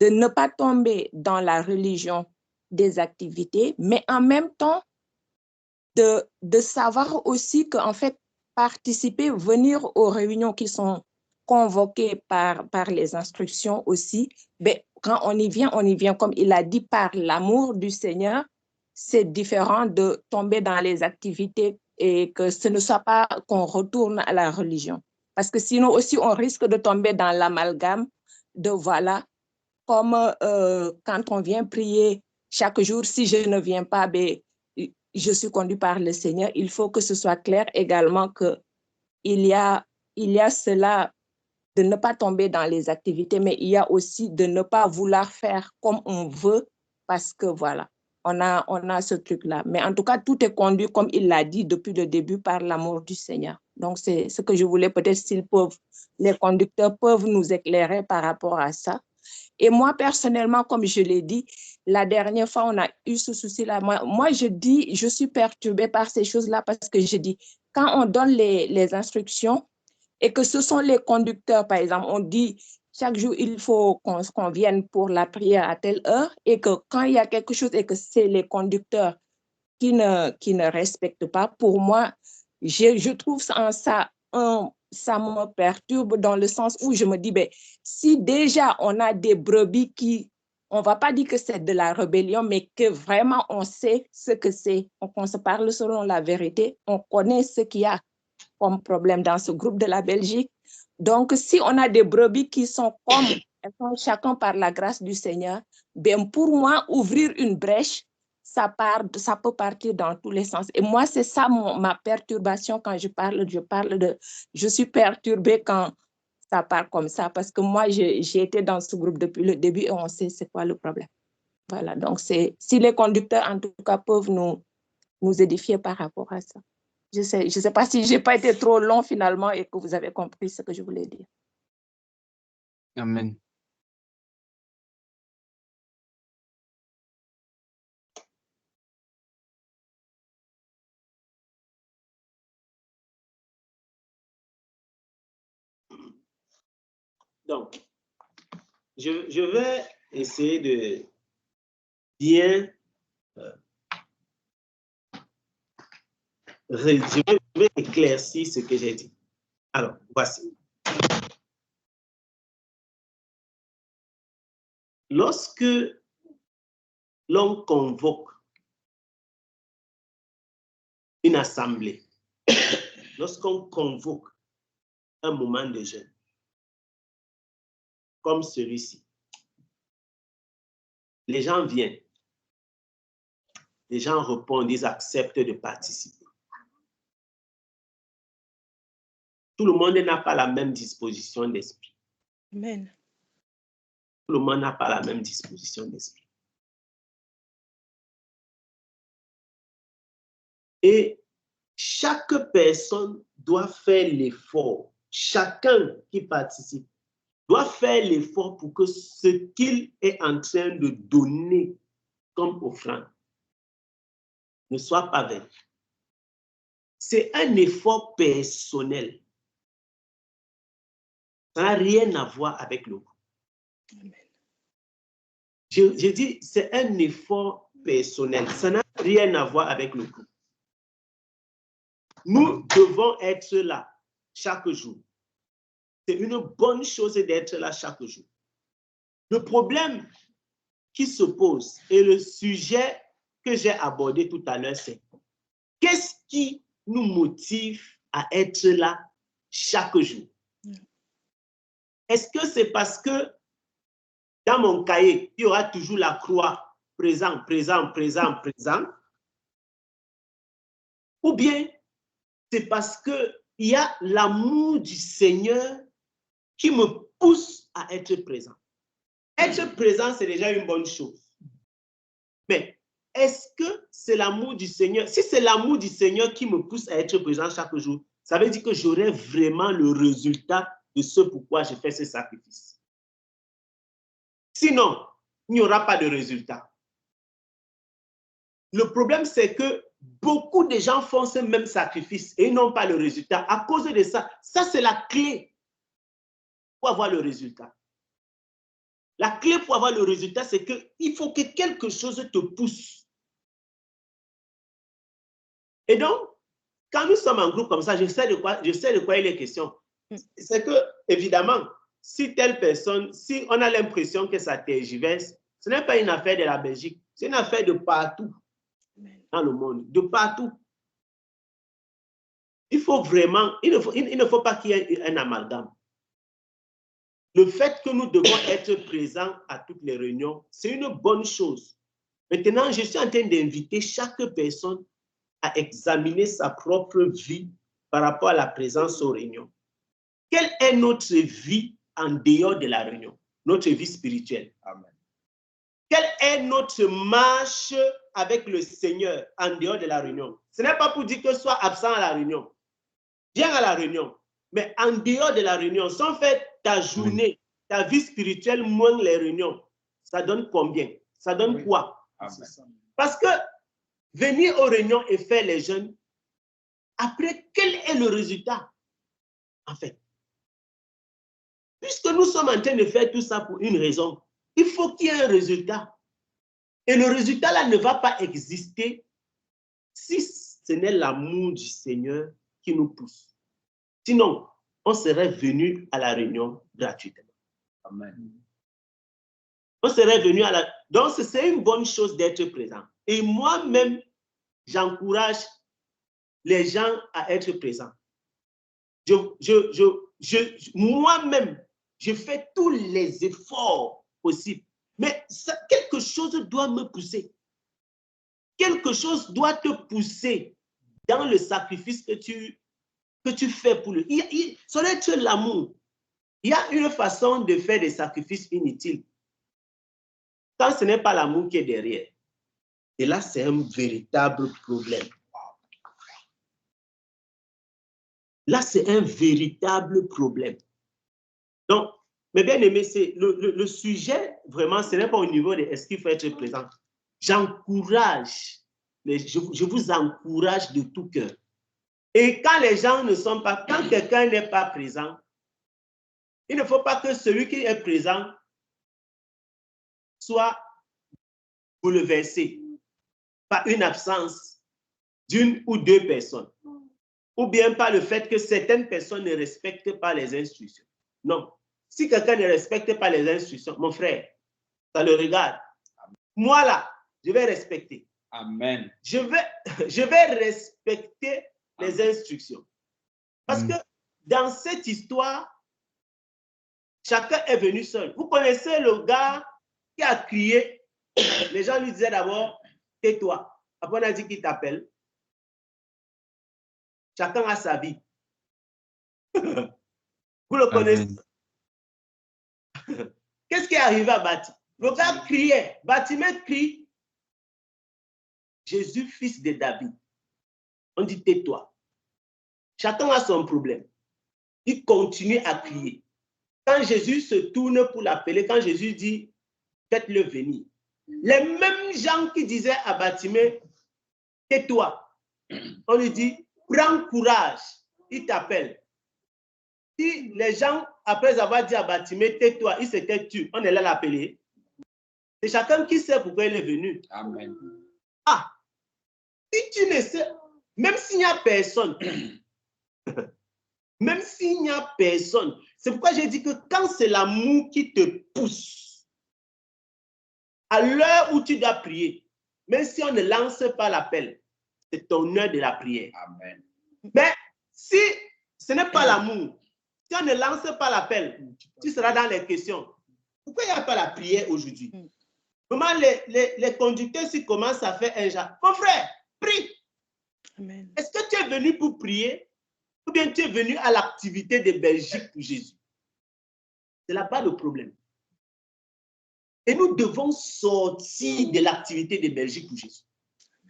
de ne pas tomber dans la religion des activités, mais en même temps, de savoir aussi qu'en fait, participer, venir aux réunions qui sont convoquées par les instructions aussi, mais quand on y vient, comme il a dit, par l'amour du Seigneur. C'est différent de tomber dans les activités et que ce ne soit pas qu'on retourne à la religion. Parce que sinon aussi, on risque de tomber dans l'amalgame de voilà, comme quand on vient prier chaque jour, si je ne viens pas, ben, je suis conduit par le Seigneur. Il faut que ce soit clair également qu'il y a cela de ne pas tomber dans les activités, mais il y a aussi de ne pas vouloir faire comme on veut parce que voilà, on a ce truc-là. Mais en tout cas, tout est conduit, comme il l'a dit depuis le début, par l'amour du Seigneur. Donc, c'est ce que je voulais, peut-être les conducteurs peuvent nous éclairer par rapport à ça. Et moi, personnellement, comme je l'ai dit, la dernière fois, on a eu ce souci-là. Moi, je suis perturbée par ces choses-là parce que je dis, quand on donne les instructions et que ce sont les conducteurs, par exemple, on dit chaque jour, il faut qu'on vienne pour la prière à telle heure et que quand il y a quelque chose et que c'est les conducteurs qui ne respectent pas, pour moi, je trouve ça me perturbe dans le sens où je me dis, ben, si déjà on a des brebis on ne va pas dire que c'est de la rébellion, mais que vraiment on sait ce que c'est, qu'on se parle selon la vérité, on connaît ce qu'il y a comme problème dans ce groupe de la Belgique. Donc, si on a des brebis qui sont comme elles sont chacun par la grâce du Seigneur, ben pour moi, ouvrir une brèche, ça peut partir dans tous les sens. Et moi, c'est ça ma perturbation quand je suis perturbée quand ça part comme ça, parce que moi, j'ai été dans ce groupe depuis le début et on sait c'est quoi le problème. Voilà, donc si les conducteurs, en tout cas, peuvent nous édifier par rapport à ça. Je sais pas si je n'ai pas été trop long finalement et que vous avez compris ce que je voulais dire. Amen. Donc, je vais essayer de bien je vais éclaircir ce que j'ai dit. Alors, voici. Lorsque l'on convoque une assemblée, lorsqu'on convoque un moment de jeûne, comme celui-ci, les gens viennent, les gens répondent, ils acceptent de participer. Tout le monde n'a pas la même disposition d'esprit. Amen. Tout le monde n'a pas la même disposition d'esprit. Et chaque personne doit faire l'effort. Chacun qui participe doit faire l'effort pour que ce qu'il est en train de donner comme offrande ne soit pas vain. C'est un effort personnel. Ça n'a rien à voir avec le groupe. Je dis, c'est un effort personnel. Ça n'a rien à voir avec le groupe. Nous devons être là chaque jour. C'est une bonne chose d'être là chaque jour. Le problème qui se pose et le sujet que j'ai abordé tout à l'heure, c'est qu'est-ce qui nous motive à être là chaque jour? Est-ce que c'est parce que dans mon cahier, il y aura toujours la croix présent, présent, présent, présent? Ou bien c'est parce qu'il y a l'amour du Seigneur qui me pousse à être présent? Être présent, c'est déjà une bonne chose. Mais est-ce que c'est l'amour du Seigneur? Si c'est l'amour du Seigneur qui me pousse à être présent chaque jour, ça veut dire que j'aurai vraiment le résultat de ce pourquoi je fais ce sacrifice. Sinon, il n'y aura pas de résultat. Le problème, c'est que beaucoup de gens font ce même sacrifice et ils n'ont pas le résultat. À cause de ça, ça c'est la clé pour avoir le résultat. La clé pour avoir le résultat, c'est qu'il faut que quelque chose te pousse. Et donc, quand nous sommes en groupe comme ça, je sais de quoi il est question. C'est que, évidemment, si telle personne, si on a l'impression que ça tergiverse, ce n'est pas une affaire de la Belgique, c'est une affaire de partout dans le monde, de partout. Il faut vraiment, il ne faut pas qu'il y ait un amalgame. Le fait que nous devons être présents à toutes les réunions, c'est une bonne chose. Maintenant, je suis en train d'inviter chaque personne à examiner sa propre vie par rapport à la présence aux réunions. Quelle est notre vie en dehors de la réunion? Notre vie spirituelle. Amen. Quelle est notre marche avec le Seigneur en dehors de la réunion? Ce n'est pas pour dire que sois absent à la réunion. Viens à la réunion. Mais en dehors de la réunion, sans faire ta journée, ta vie spirituelle, moins les réunions, ça donne combien? Ça donne quoi? Amen. Parce que venir aux réunions et faire les jeûnes, après, quel est le résultat? En fait, puisque nous sommes en train de faire tout ça pour une raison, il faut qu'il y ait un résultat. Et le résultat là ne va pas exister si ce n'est l'amour du Seigneur qui nous pousse. Sinon, on serait venu à la réunion gratuitement. Amen. On serait venu à la... Donc, c'est une bonne chose d'être présent. Et moi-même, j'encourage les gens à être présents. Moi-même, je fais tous les efforts possibles. Mais ça, quelque chose doit me pousser. Quelque chose doit te pousser dans le sacrifice que tu fais pour le... Ça doit être l'amour. Il y a une façon de faire des sacrifices inutiles. Quand ce n'est pas l'amour qui est derrière. Et là, c'est un véritable problème. Là, c'est un véritable problème. Donc, mes bien-aimés, c'est le sujet, vraiment, ce n'est pas au niveau de est-ce qu'il faut être présent. J'encourage, je vous encourage de tout cœur. Et quand les gens ne sont pas, quand quelqu'un n'est pas présent, il ne faut pas que celui qui est présent soit bouleversé par une absence d'une ou deux personnes, ou bien par le fait que certaines personnes ne respectent pas les instructions. Non. Si quelqu'un ne respecte pas les instructions, mon frère, ça le regarde. Moi là, je vais respecter. Amen. Je vais respecter les instructions. Parce que dans cette histoire, chacun est venu seul. Vous connaissez le gars qui a crié. Les gens lui disaient d'abord, tais-toi. Après, on a dit qu'il t'appelle. Chacun a sa vie. Vous le connaissez. Qu'est-ce qui est arrivé à Bati? Le gars criait. Bartimée crie. Jésus, fils de David. On dit tais-toi. Chacun a son problème. Il continue à crier. Quand Jésus se tourne pour l'appeler, quand Jésus dit faites-le venir, les mêmes gens qui disaient à Bartimée tais-toi, on lui dit prends courage, il t'appelle. Si les gens, après avoir dit à Bartimée tais-toi, il s'était tué, on est là l'appeler. C'est chacun qui sait pourquoi il est venu. Amen. Ah, si tu ne sais, même s'il n'y a personne, même s'il n'y a personne, c'est pourquoi j'ai dit que quand c'est l'amour qui te pousse, à l'heure où tu dois prier, même si on ne lance pas l'appel, c'est ton heure de la prière. Amen. Mais si ce n'est pas l'amour, si on ne lance pas l'appel, tu seras dans les questions. Pourquoi il n'y a pas la prière aujourd'hui? Comment les conducteurs s'ils commencent à faire un genre? Mon frère, prie. Est-ce que tu es venu pour prier ou bien tu es venu à l'activité de Belgique pour Jésus? C'est là-bas le problème. Et nous devons sortir de l'activité de Belgique pour Jésus.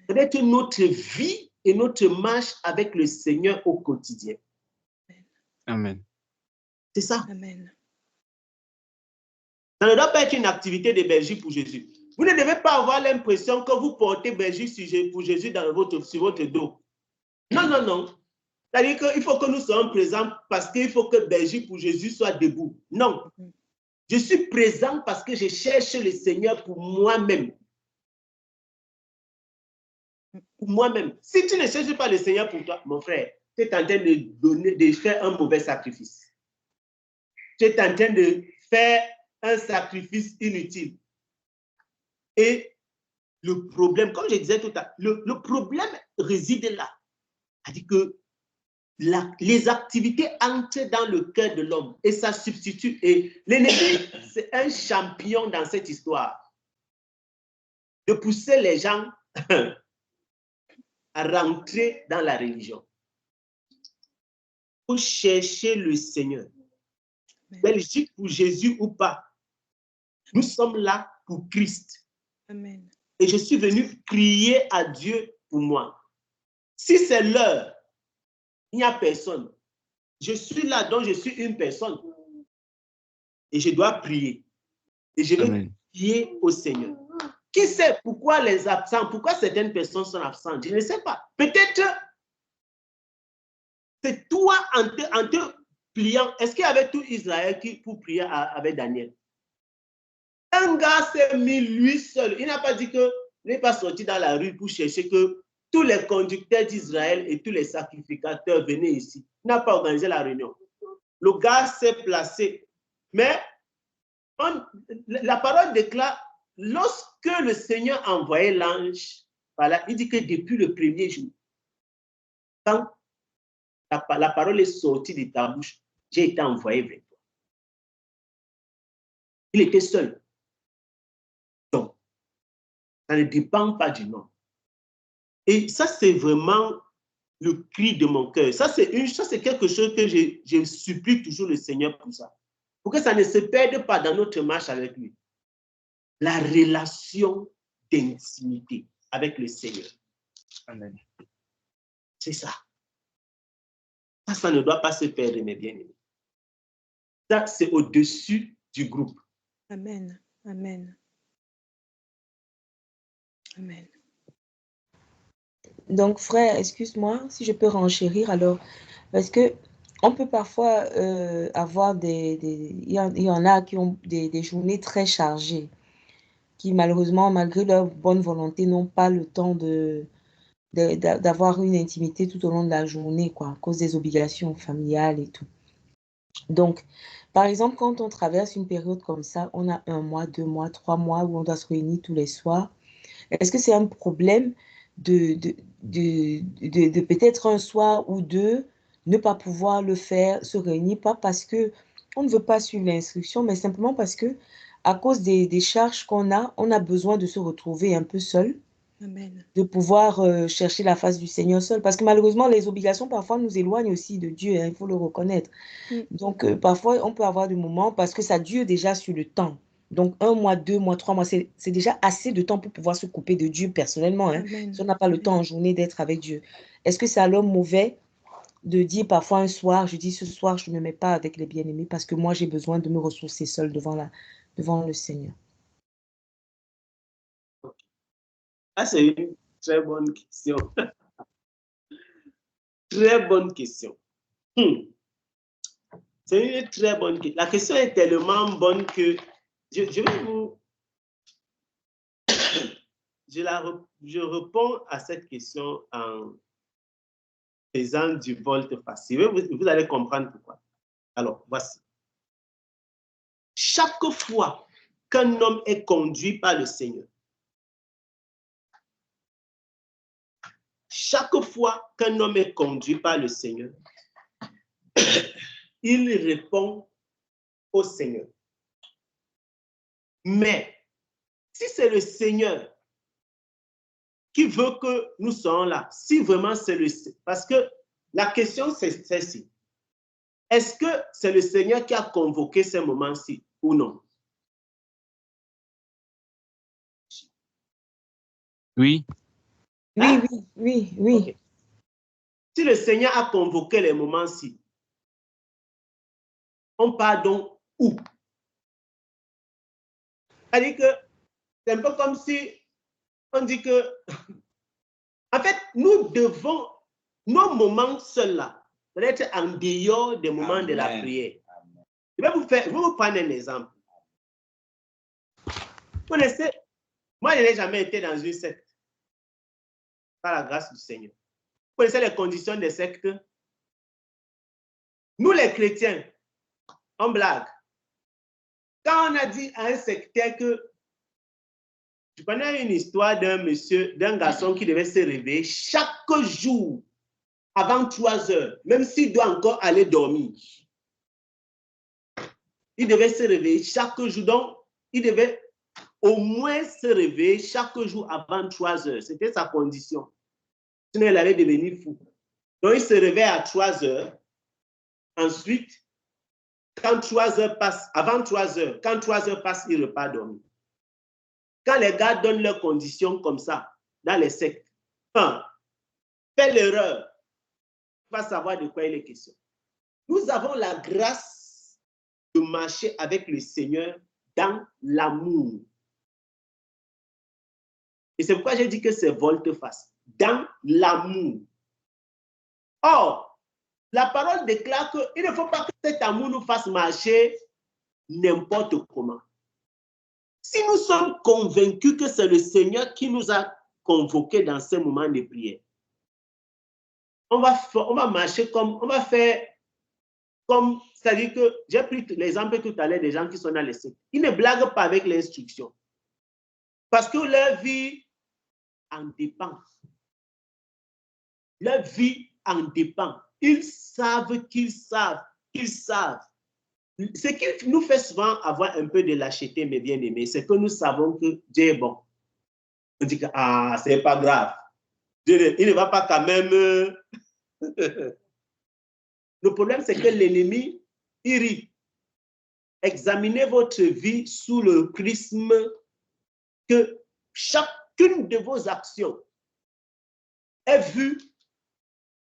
Ça doit être notre vie et notre marche avec le Seigneur au quotidien. Amen. C'est ça. Amen. Ça ne doit pas être une activité de Belgique pour Jésus. Vous ne devez pas avoir l'impression que vous portez Belgique pour Jésus sur votre dos. Non, non, non. C'est-à-dire qu'il faut que nous soyons présents parce qu'il faut que Belgique pour Jésus soit debout. Non. Je suis présent parce que je cherche le Seigneur pour moi-même. Pour moi-même. Si tu ne cherches pas le Seigneur pour toi, mon frère, tu es en train de faire un mauvais sacrifice. tu es en train de faire un sacrifice inutile. Et le problème, comme je disais tout à l'heure, le problème réside là. C'est-à-dire que les activités entrent dans le cœur de l'homme et ça substitue. Et l'ennemi, c'est un champion dans cette histoire. De pousser les gens à rentrer dans la religion. Pour chercher le Seigneur. Belgique pour Jésus ou pas, nous sommes là pour Christ. Amen. Et je suis venu crier à Dieu pour moi. Si c'est l'heure, il n'y a personne. Je suis là, donc je suis une personne. Et je dois prier. Et je vais prier au Seigneur. Qui sait pourquoi les absents, pourquoi certaines personnes sont absentes? Je ne sais pas. Peut-être c'est toi en te pliant. Est-ce qu'il y avait tout Israël pour prier avec Daniel? Un gars s'est mis lui seul. Il n'a pas dit qu'il n'est pas sorti dans la rue pour chercher que tous les conducteurs d'Israël et tous les sacrificateurs venaient ici. Il n'a pas organisé la réunion. Le gars s'est placé. Mais la parole déclare, lorsque le Seigneur envoyait l'ange, voilà, il dit que depuis le premier jour, quand la parole est sortie de ta bouche, j'ai été envoyé vers toi. Il était seul. Donc, ça ne dépend pas du nom. Et ça, c'est vraiment le cri de mon cœur. Ça, c'est quelque chose que je supplie toujours le Seigneur pour ça. Pour que ça ne se perde pas dans notre marche avec lui. La relation d'intimité avec le Seigneur. Amen. C'est ça. Ça ne doit pas se perdre, mes bien-aimés. Ça, c'est au-dessus du groupe. Amen. Amen. Amen. Donc, frère, excuse-moi si je peux renchérir alors, parce que on peut parfois avoir il y en a qui ont des journées très chargées, qui malheureusement, malgré leur bonne volonté, n'ont pas le temps d'avoir une intimité tout au long de la journée, quoi, à cause des obligations familiales et tout. Donc, par exemple, quand on traverse une période comme ça, on a 1 mois, 2 mois, 3 mois où on doit se réunir tous les soirs. Est-ce que c'est un problème de peut-être un soir ou deux ne pas pouvoir le faire, se réunir, pas parce que on ne veut pas suivre l'instruction, mais simplement parce que à cause des charges qu'on a, on a besoin de se retrouver un peu seul. Amen. De pouvoir chercher la face du Seigneur seul. Parce que malheureusement, les obligations parfois nous éloignent aussi de Dieu, hein, il faut le reconnaître. Donc, parfois, on peut avoir des moments parce que ça dure déjà sur le temps. Donc, 1 mois, 2 mois, 3 mois, c'est déjà assez de temps pour pouvoir se couper de Dieu personnellement. Hein, si on n'a pas le temps en journée d'être avec Dieu. Est-ce que c'est alors mauvais de dire parfois un soir, je dis ce soir, je ne me mets pas avec les bien-aimés parce que moi, j'ai besoin de me ressourcer seul devant le Seigneur? Ah, c'est une très bonne question. Très bonne question. C'est une très bonne question. La question est tellement bonne que je vais vous... Je réponds à cette question en faisant du volte-face. Vous allez comprendre pourquoi. Alors, voici. Chaque fois qu'un homme est conduit par le Seigneur, chaque fois qu'un homme est conduit par le Seigneur, il répond au Seigneur. Mais si c'est le Seigneur qui veut que nous soyons là, si vraiment c'est le Seigneur, parce que la question c'est celle-ci. Est-ce que c'est le Seigneur qui a convoqué ces moments-ci ou non? Oui. Oui, oui, oui, oui. Okay. Si le Seigneur a convoqué les moments-ci, on part donc où? C'est-à-dire que c'est un peu comme si on dit que, en fait, nous devons, nos moments seuls là, être en dehors des moments de la prière. Je vais vous prendre un exemple. Vous connaissez, moi je n'ai jamais été dans une secte, par la grâce du Seigneur. Vous connaissez les conditions des sectes? Nous les chrétiens, On blague. Quand on a dit à un secteur que je connais une histoire d'un garçon qui devait se réveiller chaque jour avant 3 heures, même s'il doit encore aller dormir. Il devait se réveiller chaque jour. Donc, il devait au moins se réveiller chaque jour avant 3 heures. C'était sa condition. Sinon, il allait devenir fou. Donc, il se réveille à 3 heures. Ensuite, quand 3 heures passent, avant 3 heures, quand 3 heures passent, il repart dormir. Quand les gars donnent leurs conditions comme ça, dans les sectes, fait l'erreur, il va savoir de quoi il est question. Nous avons la grâce de marcher avec le Seigneur dans l'amour. Et c'est pourquoi j'ai dit que c'est volte-face, dans l'amour. Or, la parole déclare qu'il ne faut pas que cet amour nous fasse marcher n'importe comment. Si nous sommes convaincus que c'est le Seigneur qui nous a convoqués dans ce moment de prière, on va marcher comme, on va faire comme, c'est-à-dire que j'ai pris l'exemple tout à l'heure des gens qui sont dans les sectes. Ils ne blaguent pas avec l'instruction. Parce que leur vie en dépend. Leur vie en dépend. Ils savent qu'ils savent, qu'ils savent. Ce qui nous fait souvent avoir un peu de lâcheté, mes bien-aimés, c'est que nous savons que Dieu est bon. On dit que, ah, c'est pas grave. Dieu, il ne va pas quand même. Le problème, c'est que l'ennemi irrite. Examinez votre vie sous le prisme que chacune de vos actions est vue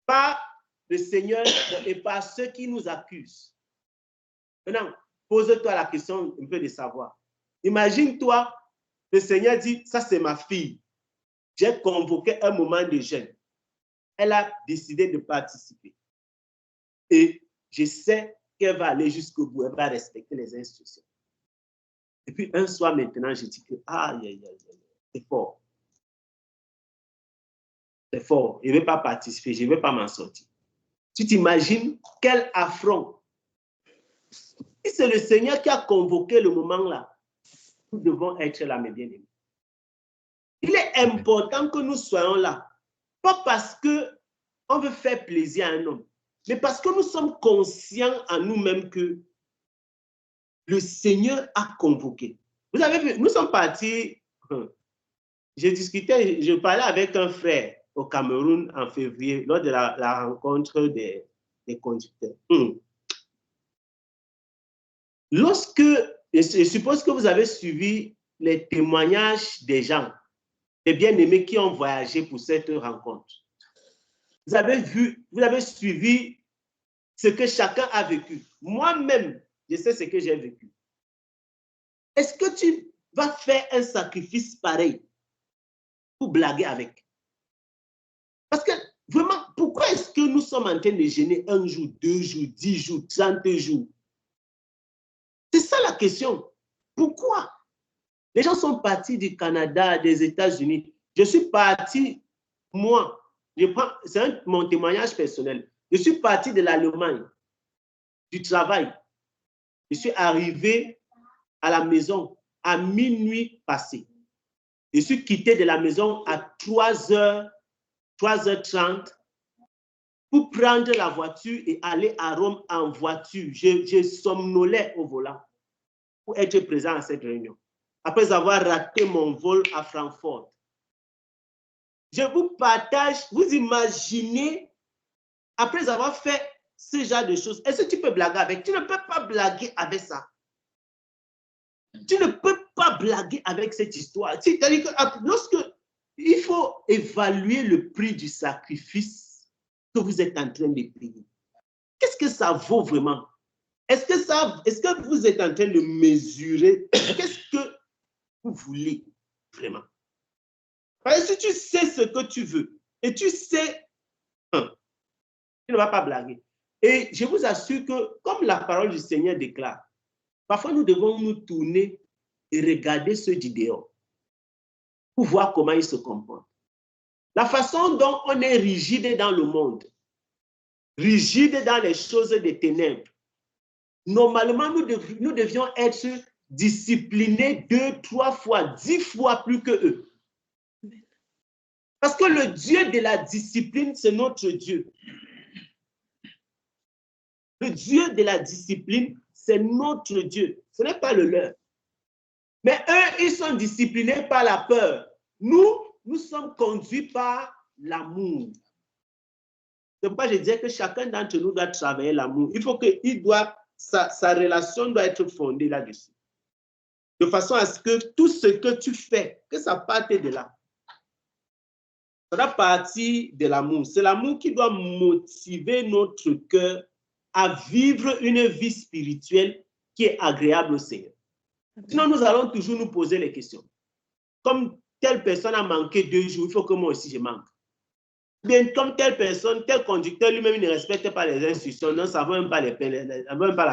par le Seigneur et par ceux qui nous accusent. Maintenant, pose-toi la question un peu de savoir. Imagine-toi, le Seigneur dit, ça c'est ma fille. J'ai convoqué un moment de jeûne. Elle a décidé de participer. Et je sais qu'elle va aller jusqu'au bout, elle va respecter les instructions. Et puis un soir maintenant, je dis que, c'est fort. C'est fort, je ne vais pas participer, je ne vais pas m'en sortir. Tu t'imagines quel affront. Si c'est le Seigneur qui a convoqué le moment là, nous devons être là, mes bien-aimés. Il est important que nous soyons là, pas parce qu'on veut faire plaisir à un homme, mais parce que nous sommes conscients en nous-mêmes que le Seigneur a convoqué. Vous avez vu, nous sommes partis, je parlais avec un frère au Cameroun en février, lors de la rencontre des conducteurs. Lorsque, je suppose que vous avez suivi les témoignages des gens, des bien-aimés qui ont voyagé pour cette rencontre. Vous avez suivi ce que chacun a vécu. Moi-même, je sais ce que j'ai vécu. Est-ce que tu vas faire un sacrifice pareil pour blaguer avec? Parce que vraiment, pourquoi est-ce que nous sommes en train de gêner 1 jour, 2 jours, 10 jours, 30 jours? C'est ça la question. Pourquoi? Les gens sont partis du Canada, des États-Unis. Je suis parti, moi, c'est mon témoignage personnel. Je suis parti de l'Allemagne, du travail. Je suis arrivé à la maison à minuit passé. Je suis quitté de la maison à 3h30 pour prendre la voiture et aller à Rome en voiture. Je somnolais au volant pour être présent à cette réunion. Après avoir raté mon vol à Francfort. Je vous partage, vous imaginez, après avoir fait ce genre de choses, est-ce que tu peux blaguer avec? Tu ne peux pas blaguer avec ça. Tu ne peux pas blaguer avec cette histoire. C'est-à-dire que lorsque il faut évaluer le prix du sacrifice que vous êtes en train de payer. Qu'est-ce que ça vaut vraiment? Est-ce que vous êtes en train de mesurer qu'est-ce que vous voulez vraiment? Parce que si tu sais ce que tu veux et tu sais, tu ne vas pas blaguer. Et je vous assure que, comme la parole du Seigneur déclare, parfois nous devons nous tourner et regarder ceux du dehors pour voir comment ils se comportent. La façon dont on est rigide dans le monde, rigide dans les choses des ténèbres, Normalement, nous devions être disciplinés 2, 3 fois, 10 fois plus que eux. Parce que le Dieu de la discipline, c'est notre Dieu. Le Dieu de la discipline, c'est notre Dieu. Ce n'est pas le leur. Mais eux, ils sont disciplinés par la peur. Nous sommes conduits par l'amour. C'est pourquoi je disais que chacun d'entre nous doit travailler l'amour. Il faut que sa relation doit être fondée là-dessus. De façon à ce que tout ce que tu fais, que ça parte de là. Ça doit partir de l'amour. C'est l'amour qui doit motiver notre cœur à vivre une vie spirituelle qui est agréable au Seigneur. Sinon, nous allons toujours nous poser les questions. Comme telle personne a manqué 2 jours, il faut que moi aussi je manque. Bien, comme telle personne, tel conducteur lui-même ne respecte pas les instructions, non, ça ne vaut même pas la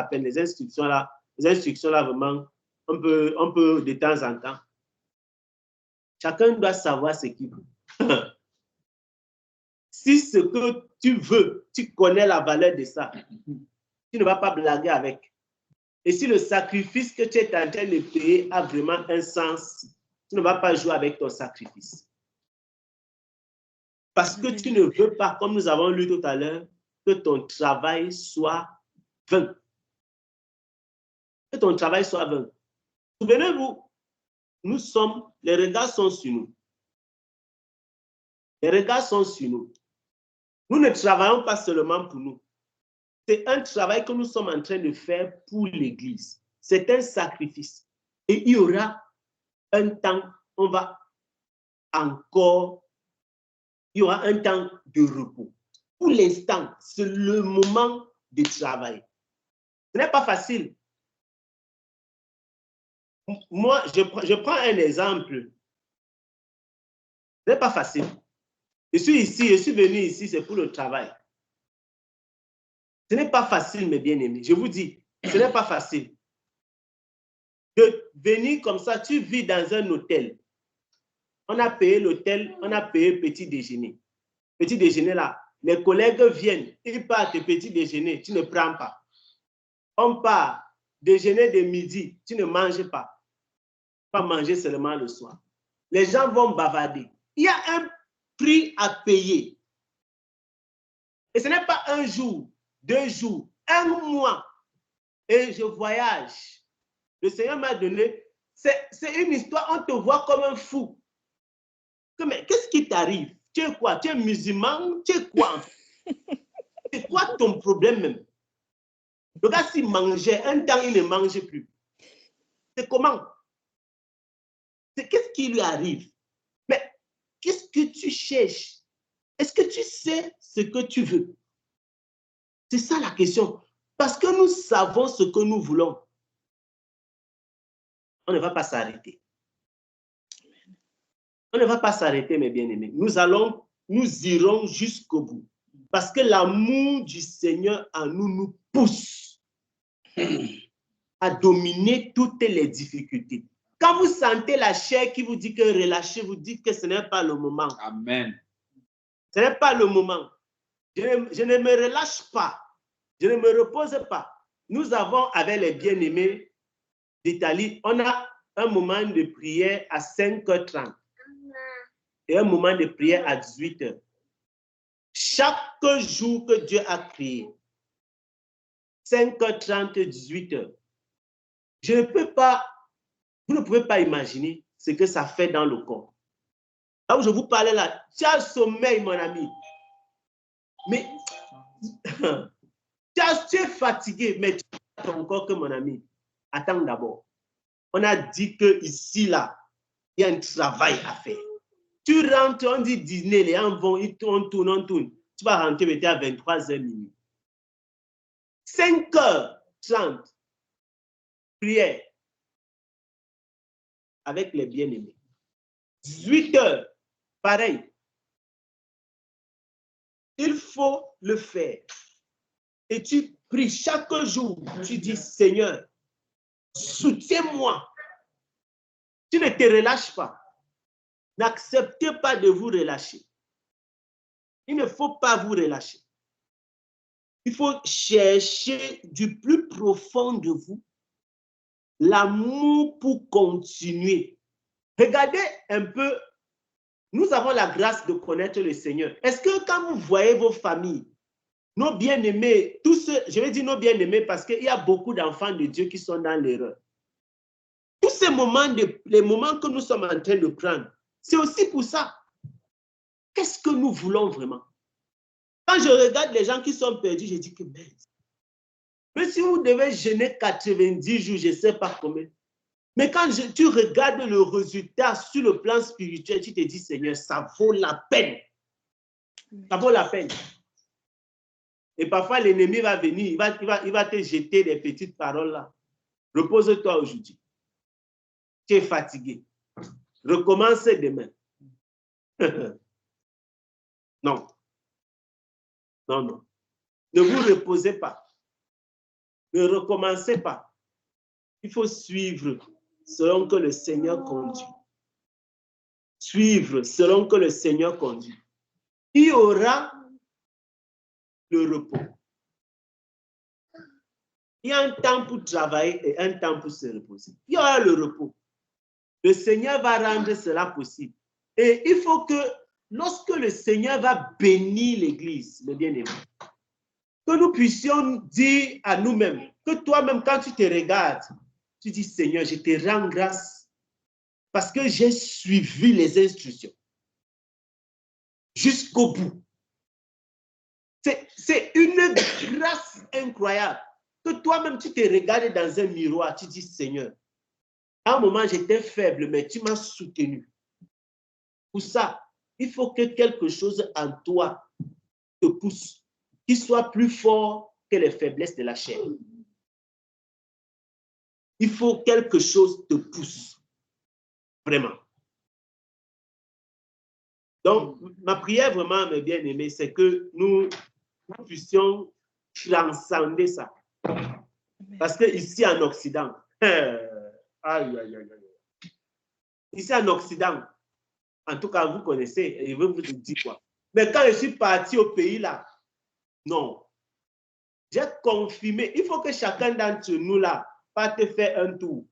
peine. Les instructions là, vraiment, on peut de temps en temps. Chacun doit savoir ce qu'il veut. Si ce que tu veux, tu connais la valeur de ça, tu ne vas pas blaguer avec. Et si le sacrifice que tu es en train de payer a vraiment un sens, tu ne vas pas jouer avec ton sacrifice. Parce que tu ne veux pas, comme nous avons lu tout à l'heure, que ton travail soit vain. Que ton travail soit vain. Souvenez-vous, les regards sont sur nous. Les regards sont sur nous. Nous ne travaillons pas seulement pour nous. C'est un travail que nous sommes en train de faire pour l'Église. C'est un sacrifice. Et il y aura un temps, il y aura un temps de repos. Pour l'instant, c'est le moment de travail. Ce n'est pas facile. Moi, je prends un exemple. Ce n'est pas facile. Je suis venu ici, c'est pour le travail. Ce n'est pas facile, mes bien-aimés. Je vous dis, ce n'est pas facile. De venir comme ça, tu vis dans un hôtel. On a payé l'hôtel, on a payé petit déjeuner. Petit déjeuner là, les collègues viennent, ils partent petit déjeuner, tu ne prends pas. On part, déjeuner de midi, tu ne manges pas. Pas manger seulement le soir. Les gens vont bavarder. Il y a un prix à payer. Et ce n'est pas un jour, 2 jours, 1 mois. Et je voyage. Le Seigneur m'a donné. C'est une histoire, on te voit comme un fou. Mais qu'est-ce qui t'arrive? Tu es quoi? Tu es musulman? Tu es quoi? C'est quoi ton problème même? Le gars, s'il mangeait, un temps, il ne mangeait plus. C'est comment? Qu'est-ce qui lui arrive? Mais qu'est-ce que tu cherches? Est-ce que tu sais ce que tu veux? C'est ça la question. Parce que nous savons ce que nous voulons. On ne va pas s'arrêter. On ne va pas s'arrêter, mes bien-aimés. Nous irons jusqu'au bout. Parce que l'amour du Seigneur en nous pousse à dominer toutes les difficultés. Quand vous sentez la chair qui vous dit que relâchez, vous dites que ce n'est pas le moment. Amen. Ce n'est pas le moment. Je ne me relâche pas. Je ne me repose pas. Nous avons, avec les bien-aimés d'Italie, on a un moment de prière à 5h30 et un moment de prière à 18h. Chaque jour que Dieu a créé, 5h30, 18h, je ne peux pas, vous ne pouvez pas imaginer ce que ça fait dans le corps. Là où je vous parlais là, tu as le sommeil, mon ami. Mais tu es fatigué, mais tu as ton corps que mon ami. Attends d'abord. On a dit que ici, là, il y a un travail à faire. Tu rentres, on dit dîner, les gens vont, ils tournent. Tu vas rentrer peut-être à 23h minuit. 5h30, prière avec les bien-aimés. 18h, pareil. Il faut le faire. Et tu pries chaque jour. Tu dis, Seigneur, soutiens-moi. Tu ne te relâches pas. N'acceptez pas de vous relâcher. Il ne faut pas vous relâcher. Il faut chercher du plus profond de vous l'amour pour continuer. Regardez un peu, nous avons la grâce de connaître le Seigneur. Est-ce que quand vous voyez vos familles, nos bien-aimés, tous ceux, je vais dire nos bien-aimés parce qu'il y a beaucoup d'enfants de Dieu qui sont dans l'erreur. Tous ces moments, les moments que nous sommes en train de prendre, c'est aussi pour ça. Qu'est-ce que nous voulons vraiment? Quand je regarde les gens qui sont perdus, je dis que merde. Mais si vous devez jeûner 90 jours, je ne sais pas combien. Mais quand tu regardes le résultat sur le plan spirituel, tu te dis, Seigneur, ça vaut la peine. Ça vaut la peine. Et parfois, l'ennemi va venir, il va te jeter des petites paroles là. Repose-toi aujourd'hui. Tu es fatigué. Recommence demain. Non. Non, non. Ne vous reposez pas. Ne recommencez pas. Il faut suivre selon que le Seigneur conduit. Suivre selon que le Seigneur conduit. Il y aura le repos. Il y a un temps pour travailler et un temps pour se reposer. Il y aura le repos. Le Seigneur va rendre cela possible. Et il faut que, lorsque le Seigneur va bénir l'Église, le bien-aimé, que nous puissions dire à nous-mêmes, que toi-même, quand tu te regardes, tu dis, Seigneur, je te rends grâce parce que j'ai suivi les instructions jusqu'au bout. C'est une grâce incroyable que toi-même, tu te regardes dans un miroir, tu dis, Seigneur, à un moment, j'étais faible, mais tu m'as soutenu. Pour ça, il faut que quelque chose en toi te pousse, qui soit plus fort que les faiblesses de la chair. Il faut quelque chose te pousse, vraiment. Donc, ma prière vraiment, mes bien-aimés, c'est que nous puissions transcender ça. Parce que ici en Occident, ici en Occident, en tout cas, vous connaissez, et je vais vous dire quoi. Mais quand je suis parti au pays là, non. J'ai confirmé, il faut que chacun d'entre nous là parte faire un tour.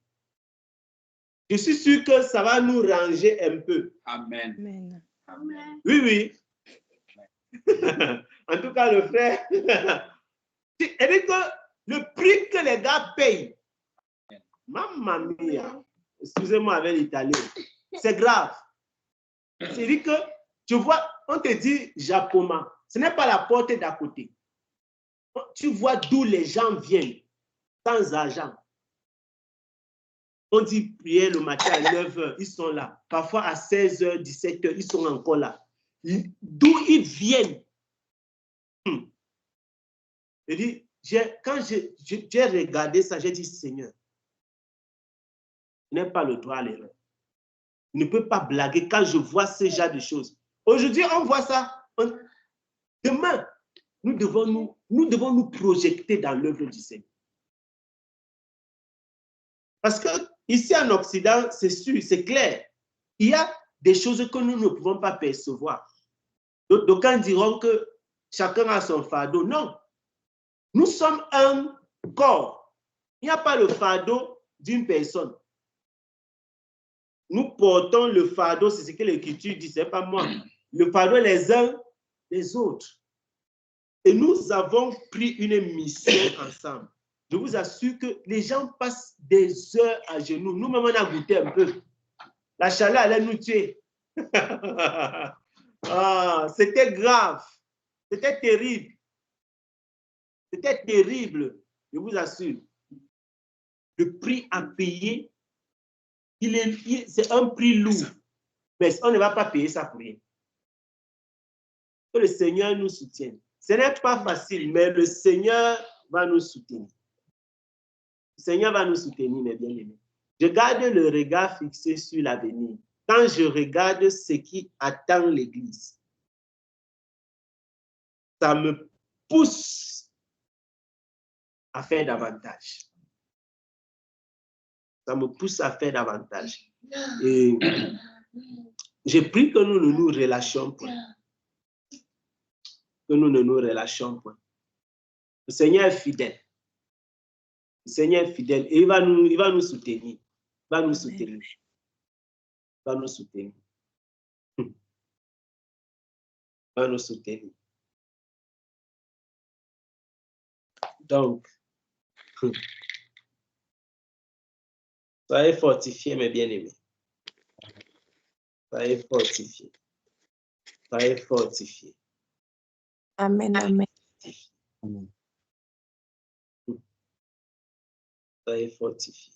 Je suis sûr que ça va nous ranger un peu. Amen. Amen. Amen. Oui, oui. En tout cas, le frère, c'est-à-dire que le prix que les gars payent, mamma mia, excusez-moi avec l'italien, c'est grave. C'est-à-dire que, tu vois, on te dit Japon, ce n'est pas la porte d'à côté. Tu vois d'où les gens viennent, sans argent. On dit prier le matin à 9h, ils sont là. Parfois à 16h, 17h, ils sont encore là. D'où ils viennent. Quand j'ai regardé ça, j'ai dit, Seigneur, je n'ai pas le droit à l'erreur. Je ne peux pas blaguer quand je vois ce genre de choses. Aujourd'hui, on voit ça. Demain, nous devons nous projeter dans l'œuvre du Seigneur. Parce que ici en Occident, c'est sûr, c'est clair. Il y a des choses que nous ne pouvons pas percevoir. D'aucuns diront que chacun a son fardeau. Non. Nous sommes un corps. Il n'y a pas le fardeau d'une personne. Nous portons le fardeau, c'est ce que l'Écriture dit, ce n'est pas moi. Le fardeau les uns des autres. Et nous avons pris une mission ensemble. Je vous assure que les gens passent des heures à genoux. Nous-mêmes, on a goûté un peu. La chaleur allait nous tuer. C'était grave. C'était terrible. C'était terrible, je vous assure. Le prix à payer, c'est un prix lourd. Mais on ne va pas payer ça pour rien. Que le Seigneur nous soutienne. Ce n'est pas facile, mais le Seigneur va nous soutenir. Le Seigneur va nous soutenir, mes bien-aimés. Je garde le regard fixé sur l'avenir. Quand je regarde ce qui attend l'Église, ça me pousse à faire davantage. Ça me pousse à faire davantage. Et j'ai pris que nous ne nous relâchions point. Que nous ne nous relâchions point. Le Seigneur est fidèle. Le Seigneur est fidèle et il va nous soutenir. Il va nous soutenir. Il va nous soutenir. Il va nous soutenir. Donc, soyez fortifiés, mes bien-aimés. Soyez fortifiés. Soyez fortifiés. Amen, amen. Amen. Soyez fortifiés.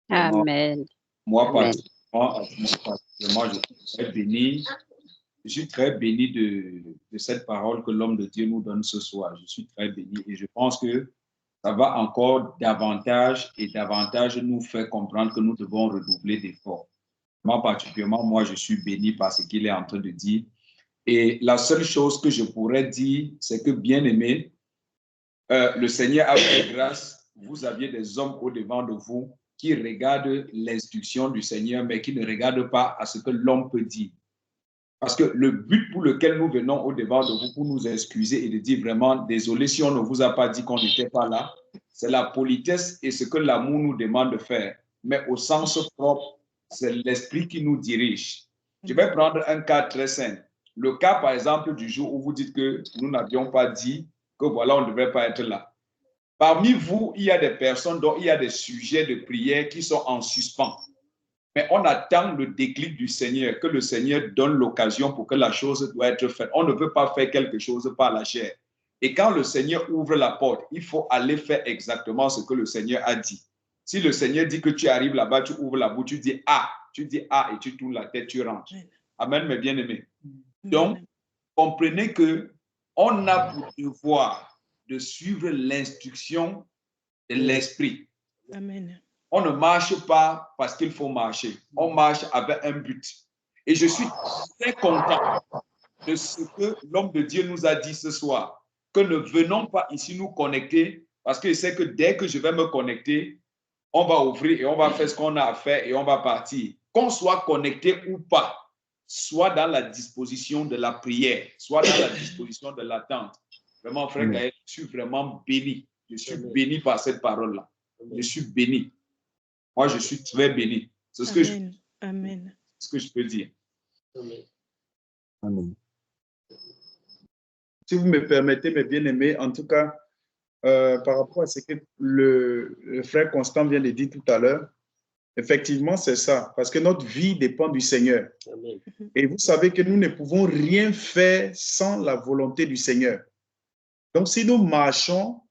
Amen. Moi, Amen. particulièrement, je suis très béni de cette parole que l'homme de Dieu nous donne ce soir. Je suis très béni et je pense que ça va encore davantage et davantage nous faire comprendre que nous devons redoubler d'efforts. Moi, particulièrement, moi, je suis béni par ce qu'il est en train de dire. Et la seule chose que je pourrais dire, c'est que, bien aimé, le Seigneur a fait grâce. Vous aviez des hommes au-devant de vous qui regardent l'instruction du Seigneur, mais qui ne regardent pas à ce que l'homme peut dire. Parce que le but pour lequel nous venons au-devant de vous, pour nous excuser et de dire vraiment, désolé si on ne vous a pas dit qu'on n'était pas là, c'est la politesse et ce que l'amour nous demande de faire. Mais au sens propre, c'est l'esprit qui nous dirige. Je vais prendre un cas très simple. Le cas, par exemple, du jour où vous dites que nous n'avions pas dit que voilà, on ne devait pas être là. Parmi vous, il y a des personnes dont il y a des sujets de prière qui sont en suspens. Mais on attend le déclic du Seigneur, que le Seigneur donne l'occasion pour que la chose doit être faite. On ne peut pas faire quelque chose par la chair. Et quand le Seigneur ouvre la porte, il faut aller faire exactement ce que le Seigneur a dit. Si le Seigneur dit que tu arrives là-bas, tu ouvres la bouche, tu dis « Ah », et tu tournes la tête, tu rentres. Amen, mes bien-aimés. Donc, comprenez que on a pour devoir de suivre l'instruction de l'Esprit. Amen. On ne marche pas parce qu'il faut marcher. On marche avec un but. Et je suis très content de ce que l'homme de Dieu nous a dit ce soir, que ne venons pas ici nous connecter, parce que je sais que dès que je vais me connecter, on va ouvrir et on va faire ce qu'on a à faire et on va partir. Qu'on soit connecté ou pas, soit dans la disposition de la prière, soit dans la disposition de l'attente. Vraiment, frère Gaël, je suis vraiment béni. Je suis béni par cette parole-là. Je suis béni. Moi, je suis très béni. C'est ce que je peux dire. Amen. Si vous me permettez, mes bien-aimés, en tout cas, par rapport à ce que le frère Constant vient de dire tout à l'heure, effectivement, c'est ça, parce que notre vie dépend du Seigneur. Amen. Et vous savez que nous ne pouvons rien faire sans la volonté du Seigneur. Donc, si nous marchons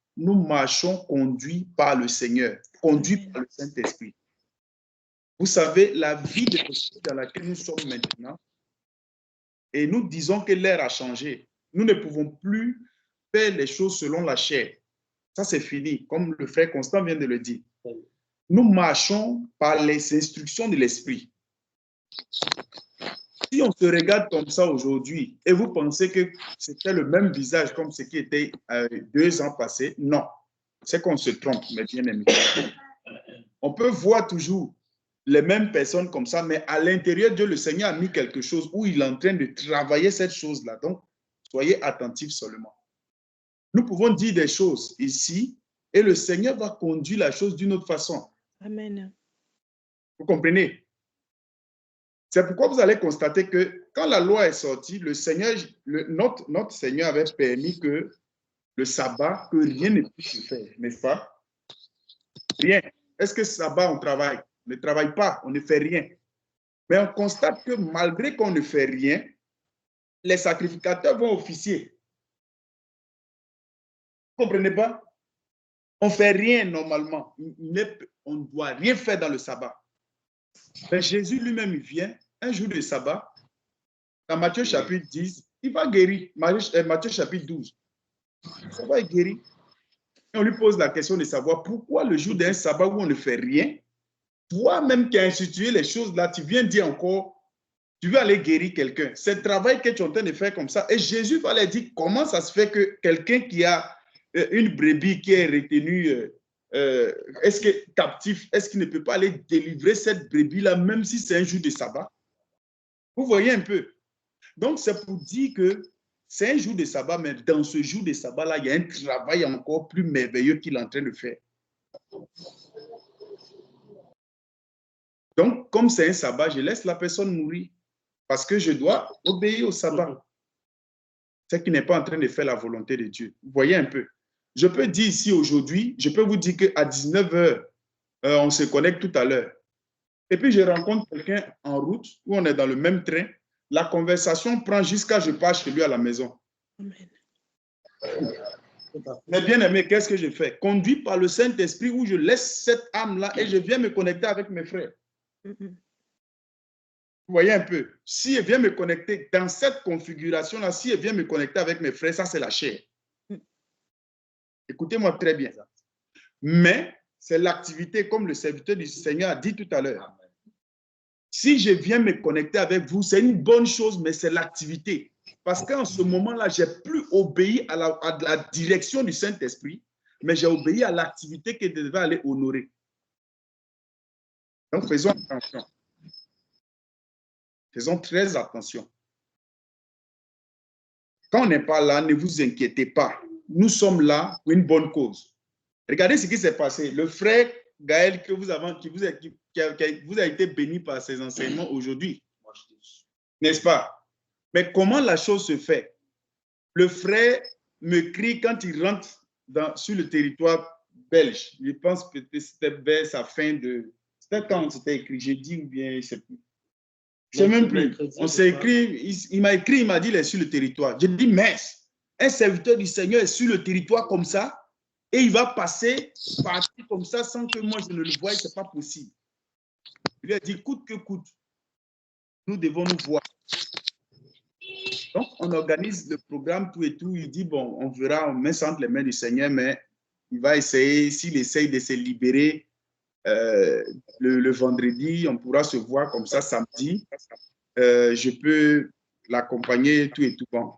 conduits par le Seigneur, conduits par le Saint-Esprit. Vous savez, la vie de l'esprit dans laquelle nous sommes maintenant, et nous disons que l'ère a changé. Nous ne pouvons plus faire les choses selon la chair. Ça, c'est fini, comme le frère Constant vient de le dire. Nous marchons par les instructions de l'esprit. Si on se regarde comme ça aujourd'hui et vous pensez que c'était le même visage comme ce qui était 2 ans passés, non. C'est qu'on se trompe, mes bien-aimés. On peut voir toujours les mêmes personnes comme ça, mais à l'intérieur de le Seigneur a mis quelque chose où il est en train de travailler cette chose-là. Donc, soyez attentifs seulement. Nous pouvons dire des choses ici et le Seigneur va conduire la chose d'une autre façon. Amen. Vous comprenez? C'est pourquoi vous allez constater que quand la loi est sortie, le Seigneur, notre Seigneur avait permis que le sabbat, que rien ne puisse se faire, n'est-ce pas? Rien. Est-ce que sabbat, on travaille? On ne travaille pas, on ne fait rien. Mais on constate que malgré qu'on ne fait rien, les sacrificateurs vont officier. Vous ne comprenez pas? On ne fait rien normalement. On ne doit rien faire dans le sabbat. Mais Jésus lui-même, il vient un jour de sabbat. Dans Matthieu chapitre 10, il va guérir. Matthieu chapitre 12. Ça va être guéri. Et on lui pose la question de savoir pourquoi le jour d'un sabbat où on ne fait rien, toi-même qui as institué les choses là, tu viens dire encore, tu veux aller guérir quelqu'un. C'est le travail que tu es en train de faire comme ça. Et Jésus va leur dire comment ça se fait que quelqu'un qui a une brebis qui est retenue, est-ce que captif, est-ce qu'il ne peut pas aller délivrer cette brebis là, même si c'est un jour de sabbat? Vous voyez un peu. Donc, c'est pour dire que c'est un jour de sabbat, mais dans ce jour de sabbat-là, il y a un travail encore plus merveilleux qu'il est en train de faire. Donc, comme c'est un sabbat, je laisse la personne mourir parce que je dois obéir au sabbat. C'est qui n'est pas en train de faire la volonté de Dieu. Vous voyez un peu. Je peux dire ici aujourd'hui, je peux vous dire qu'à 19 h, on se connecte tout à l'heure. Et puis, je rencontre quelqu'un en route où on est dans le même train. La conversation prend jusqu'à je pars chez lui à la maison. Amen. Mais bien aimé, qu'est-ce que je fais? Conduit par le Saint-Esprit où je laisse cette âme-là et je viens me connecter avec mes frères. Vous voyez un peu, si elle vient me connecter dans cette configuration-là, si elle vient me connecter avec mes frères, ça c'est la chair. Écoutez-moi très bien. Mais c'est l'activité, comme le serviteur du Seigneur a dit tout à l'heure. Si je viens me connecter avec vous, c'est une bonne chose, mais c'est l'activité. Parce qu'en ce moment-là, je n'ai plus obéi à la direction du Saint-Esprit, mais j'ai obéi à l'activité que je devais aller honorer. Donc, faisons attention. Faisons très attention. Quand on n'est pas là, ne vous inquiétez pas. Nous sommes là pour une bonne cause. Regardez ce qui s'est passé. Le frère Gaël, qui vous a été béni par ses enseignements aujourd'hui. N'est-ce pas? Mais comment la chose se fait? Le frère me crie quand il rentre sur le territoire belge. Je pense que c'était vers sa fin de... C'était quand c'était écrit, j'ai dit ou bien, je ne sais plus. Je ne sais même plus. On s'est écrit, il m'a écrit, il m'a dit, il est sur le territoire. J'ai dit, mais un serviteur du Seigneur est sur le territoire comme ça et il va passer partir comme ça sans que moi je ne le voie, ce n'est pas possible. Il lui a dit, coûte que coûte, nous devons nous voir. Donc, on organise le programme, tout et tout. Il dit, bon, on verra, on met ça entre les mains du Seigneur, mais il va essayer, s'il essaye de se libérer le vendredi, on pourra se voir comme ça samedi. Je peux l'accompagner, tout et tout. Bon.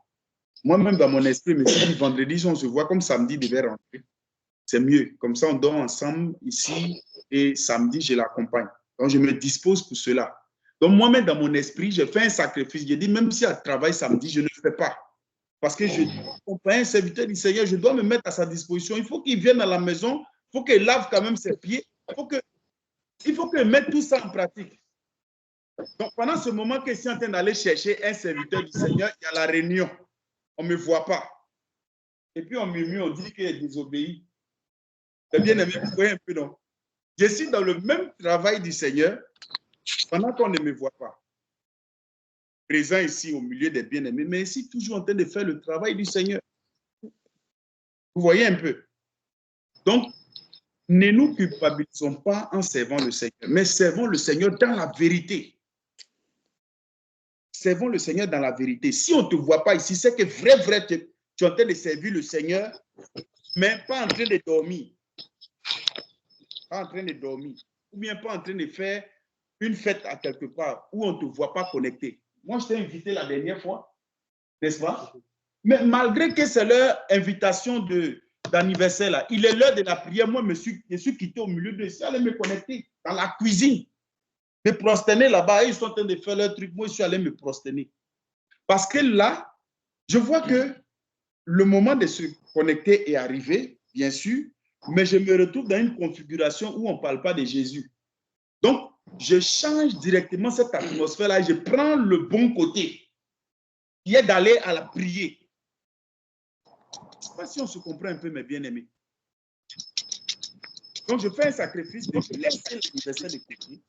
Moi-même, dans mon esprit, mais si vendredi, si on se voit comme samedi, il devait rentrer. C'est mieux. Comme ça, on dort ensemble ici et samedi, je l'accompagne. Donc, je me dispose pour cela. Donc, moi-même, dans mon esprit, j'ai fait un sacrifice. J'ai dit, même si elle travaille samedi, je ne le fais pas. Parce que je dois accompagner un serviteur du Seigneur, je dois me mettre à sa disposition. Il faut qu'il vienne à la maison, il faut qu'il lave quand même ses pieds. Il faut qu'il mette tout ça en pratique. Donc, pendant ce moment que je suis en train d'aller chercher un serviteur du Seigneur, il y a la réunion. On ne me voit pas. Et puis, on murmure, on dit qu'il est désobéi. C'est bien aimé, vous voyez un peu, non? Je suis dans le même travail du Seigneur pendant qu'on ne me voit pas. Présent ici au milieu des bien-aimés, mais ici toujours en train de faire le travail du Seigneur. Vous voyez un peu? Donc, ne nous culpabilisons pas en servant le Seigneur, mais servons le Seigneur dans la vérité. Servons le Seigneur dans la vérité. Si on ne te voit pas ici, c'est que vrai, tu es en train de servir le Seigneur, mais pas en train de dormir. Pas en train de dormir. Ou bien pas en train de faire une fête à quelque part où on ne te voit pas connecté. Moi, je t'ai invité la dernière fois, n'est-ce pas? Mais malgré que c'est leur invitation d'anniversaire, là, il est l'heure de la prière. Moi, je suis quitté au milieu de... Je suis allé me connecter dans la cuisine, me prosterner là-bas. Ils sont en train de faire leur truc. Moi, je suis allé me prosterner. Parce que là, je vois que le moment de se connecter est arrivé, bien sûr, mais je me retrouve dans une configuration où on ne parle pas de Jésus. Donc, je change directement cette atmosphère-là et je prends le bon côté, qui est d'aller à la prière. Je ne sais pas si on se comprend un peu, mes bien-aimés. Donc, je fais un sacrifice de laisser l'anniversaire de côté.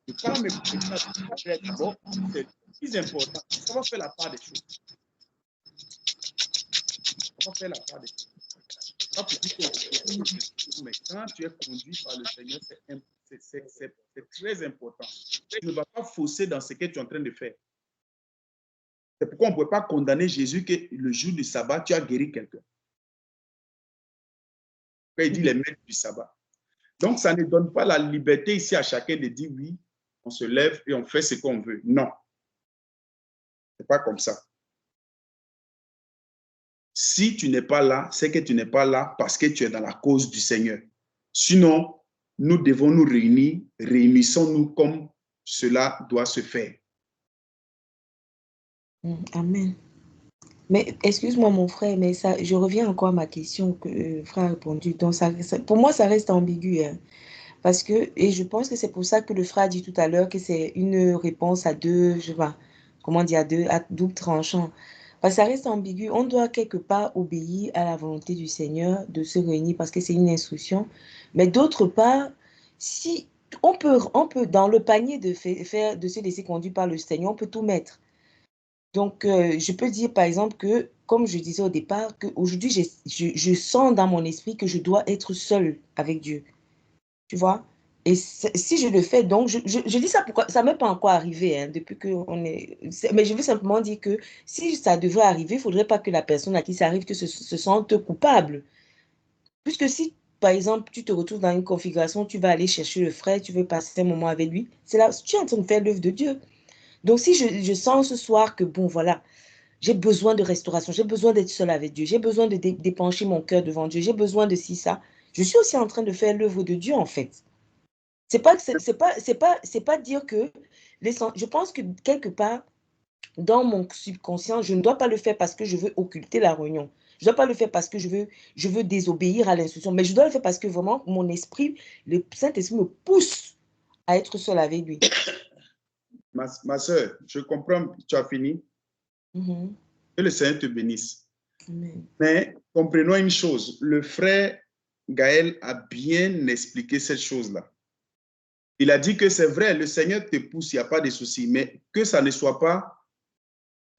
Je prends mes connecter d'abord. C'est le plus important. Ça va faire la part des choses. Ça va faire la part des choses. Pas pour dire que, mais quand tu es conduit par le Seigneur, c'est très important. Tu ne vas pas fausser dans ce que tu es en train de faire. C'est pourquoi on ne peut pas condamner Jésus que le jour du sabbat, tu as guéri quelqu'un. Il dit les maîtres du sabbat. Donc, ça ne donne pas la liberté ici à chacun de dire oui, on se lève et on fait ce qu'on veut. Non. Ce n'est pas comme ça. Si tu n'es pas là, c'est que tu n'es pas là parce que tu es dans la cause du Seigneur. Sinon, nous devons nous réunir, réunissons-nous comme cela doit se faire. Amen. Mais excuse-moi, mon frère, mais ça, je reviens encore à ma question que le frère a répondu. Donc, pour moi, ça reste ambigu. Hein, parce que, et je pense que c'est pour ça que le frère a dit tout à l'heure que c'est une réponse à deux, je sais pas, comment dire, à double tranchant. Parce que ça reste ambigu. On doit quelque part obéir à la volonté du Seigneur de se réunir parce que c'est une instruction. Mais d'autre part, si on peut dans le panier de se laisser conduire par le Seigneur, on peut tout mettre. Donc, je peux dire, par exemple, que, comme je disais au départ, qu'aujourd'hui, je sens dans mon esprit que je dois être seule avec Dieu. Tu vois? Et si je le fais, donc, je dis ça pourquoi ça ne m'est pas encore arrivé, hein, depuis qu'on est... Mais je veux simplement dire que si ça devrait arriver, il ne faudrait pas que la personne à qui ça arrive que se sente coupable. Puisque si, par exemple, tu te retrouves dans une configuration, tu vas aller chercher le frère, tu veux passer un moment avec lui, c'est là, tu es en train de faire l'œuvre de Dieu. Donc, si je sens ce soir que, bon, voilà, j'ai besoin de restauration, j'ai besoin d'être seule avec Dieu, j'ai besoin de d'épancher mon cœur devant Dieu, j'ai besoin de ça, je suis aussi en train de faire l'œuvre de Dieu, en fait. C'est pas dire que, je pense que quelque part, dans mon subconscient, je ne dois pas le faire parce que je veux occulter la réunion. Je ne dois pas le faire parce que je veux désobéir à l'instruction, mais je dois le faire parce que vraiment, mon esprit, le Saint-Esprit me pousse à être seule avec lui. Ma soeur, je comprends, tu as fini. Que le Seigneur te bénisse. Amen. Mais comprenons une chose, le frère Gaël a bien expliqué cette chose-là. Il a dit que c'est vrai, le Seigneur te pousse, il n'y a pas de souci, mais que ça ne soit pas,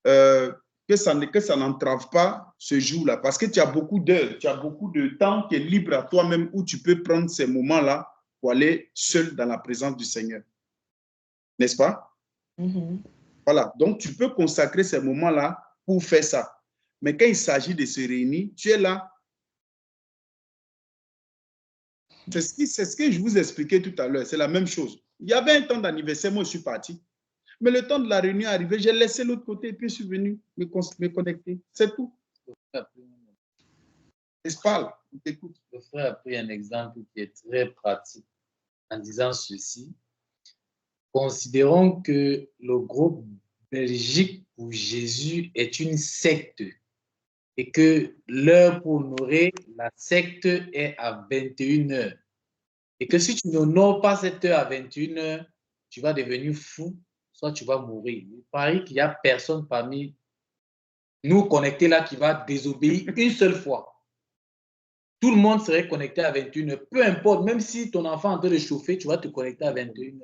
que ça n'entrave pas ce jour-là, parce que tu as beaucoup d'heures, tu as beaucoup de temps qui est libre à toi-même où tu peux prendre ces moments-là pour aller seul dans la présence du Seigneur. N'est-ce pas? Voilà, donc tu peux consacrer ces moments-là pour faire ça. Mais quand il s'agit de se réunir, tu es là. C'est ce que je vous expliquais tout à l'heure, c'est la même chose. Il y avait un temps d'anniversaire, moi je suis parti. Mais le temps de la réunion est arrivé, j'ai laissé l'autre côté et puis je suis venu me connecter. C'est tout. Je parle, on t'écoute. Le frère a pris un exemple qui est très pratique en disant ceci. Considérons que le groupe Belgique pour Jésus est une secte et que l'heure pour honorer la secte est à 21h. Et que si tu n'honores pas cette heure à 21h, tu vas devenir fou, soit tu vas mourir. Il paraît qu'il n'y a personne parmi nous connectés là qui va désobéir une seule fois. Tout le monde serait connecté à 21h. Peu importe, même si ton enfant est en train de chauffer, tu vas te connecter à 21h.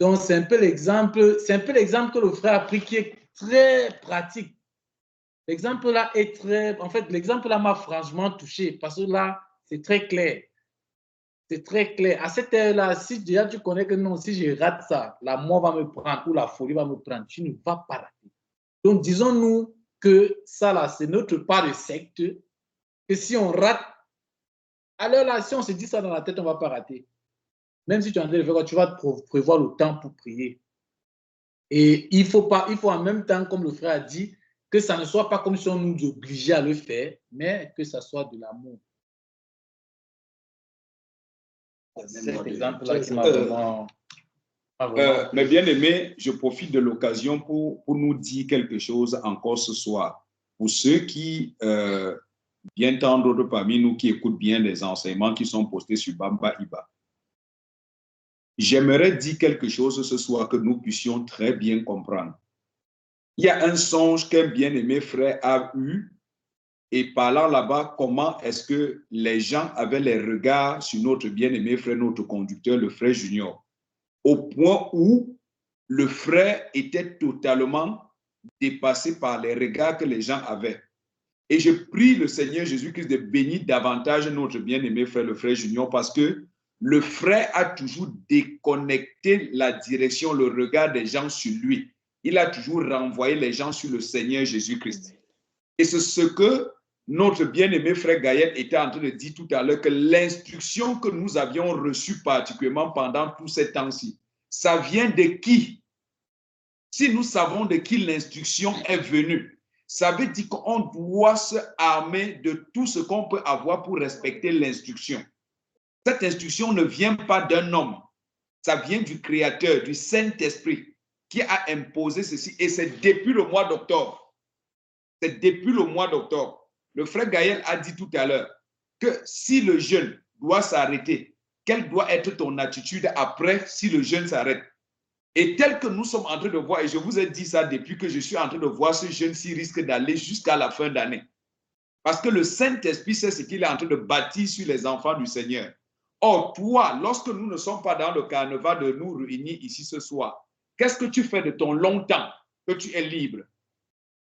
Donc, c'est un peu l'exemple que le frère a pris qui est très pratique. L'exemple là est très... En fait, l'exemple là m'a franchement touché parce que là, c'est très clair. C'est très clair. À cette heure-là, si déjà tu connais que non, si je rate ça, la mort va me prendre ou la folie va me prendre, tu ne vas pas rater. Donc, disons-nous que ça là, c'est notre part de secte, que si on rate, alors là, si on se dit ça dans la tête, on ne va pas rater. Même si tu es en train de faire quoi, tu vas prévoir le temps pour prier. Et il faut en même temps, comme le frère a dit, que ça ne soit pas comme si on nous obligeait à le faire, mais que ça soit de l'amour. Cet exemple-là qui m'a vraiment... Mais bien aimé, je profite de l'occasion pour nous dire quelque chose encore ce soir. Pour ceux qui, bien tant d'autres parmi nous qui écoutent bien les enseignements qui sont postés sur Bamba Iba, j'aimerais dire quelque chose ce soir que nous puissions très bien comprendre. Il y a un songe qu'un bien-aimé frère a eu et parlant là-bas, comment est-ce que les gens avaient les regards sur notre bien-aimé frère, notre conducteur, le frère Junior, au point où le frère était totalement dépassé par les regards que les gens avaient. Et je prie le Seigneur Jésus-Christ de bénir davantage notre bien-aimé frère, le frère Junior, parce que le frère a toujours déconnecté la direction, le regard des gens sur lui. Il a toujours renvoyé les gens sur le Seigneur Jésus-Christ. Et c'est ce que notre bien-aimé frère Gaël était en train de dire tout à l'heure, que l'instruction que nous avions reçue particulièrement pendant tous ces temps-ci, ça vient de qui? Si nous savons de qui l'instruction est venue, ça veut dire qu'on doit se armer de tout ce qu'on peut avoir pour respecter l'instruction. Cette instruction ne vient pas d'un homme, ça vient du Créateur, du Saint-Esprit. qui a imposé ceci. Et c'est depuis le mois d'octobre. C'est depuis le mois d'octobre. Le frère Gaël a dit tout à l'heure que si le jeûne doit s'arrêter, quelle doit être ton attitude après si le jeûne s'arrête? Et tel que nous sommes en train de voir, et je vous ai dit ça depuis que je suis en train de voir, ce jeûne-ci risque d'aller jusqu'à la fin d'année. Parce que le Saint-Esprit sait ce qu'il est en train de bâtir sur les enfants du Seigneur. Or, toi, lorsque nous ne sommes pas dans le carnaval de nous réunir ici ce soir, qu'est-ce que tu fais de ton long temps que tu es libre?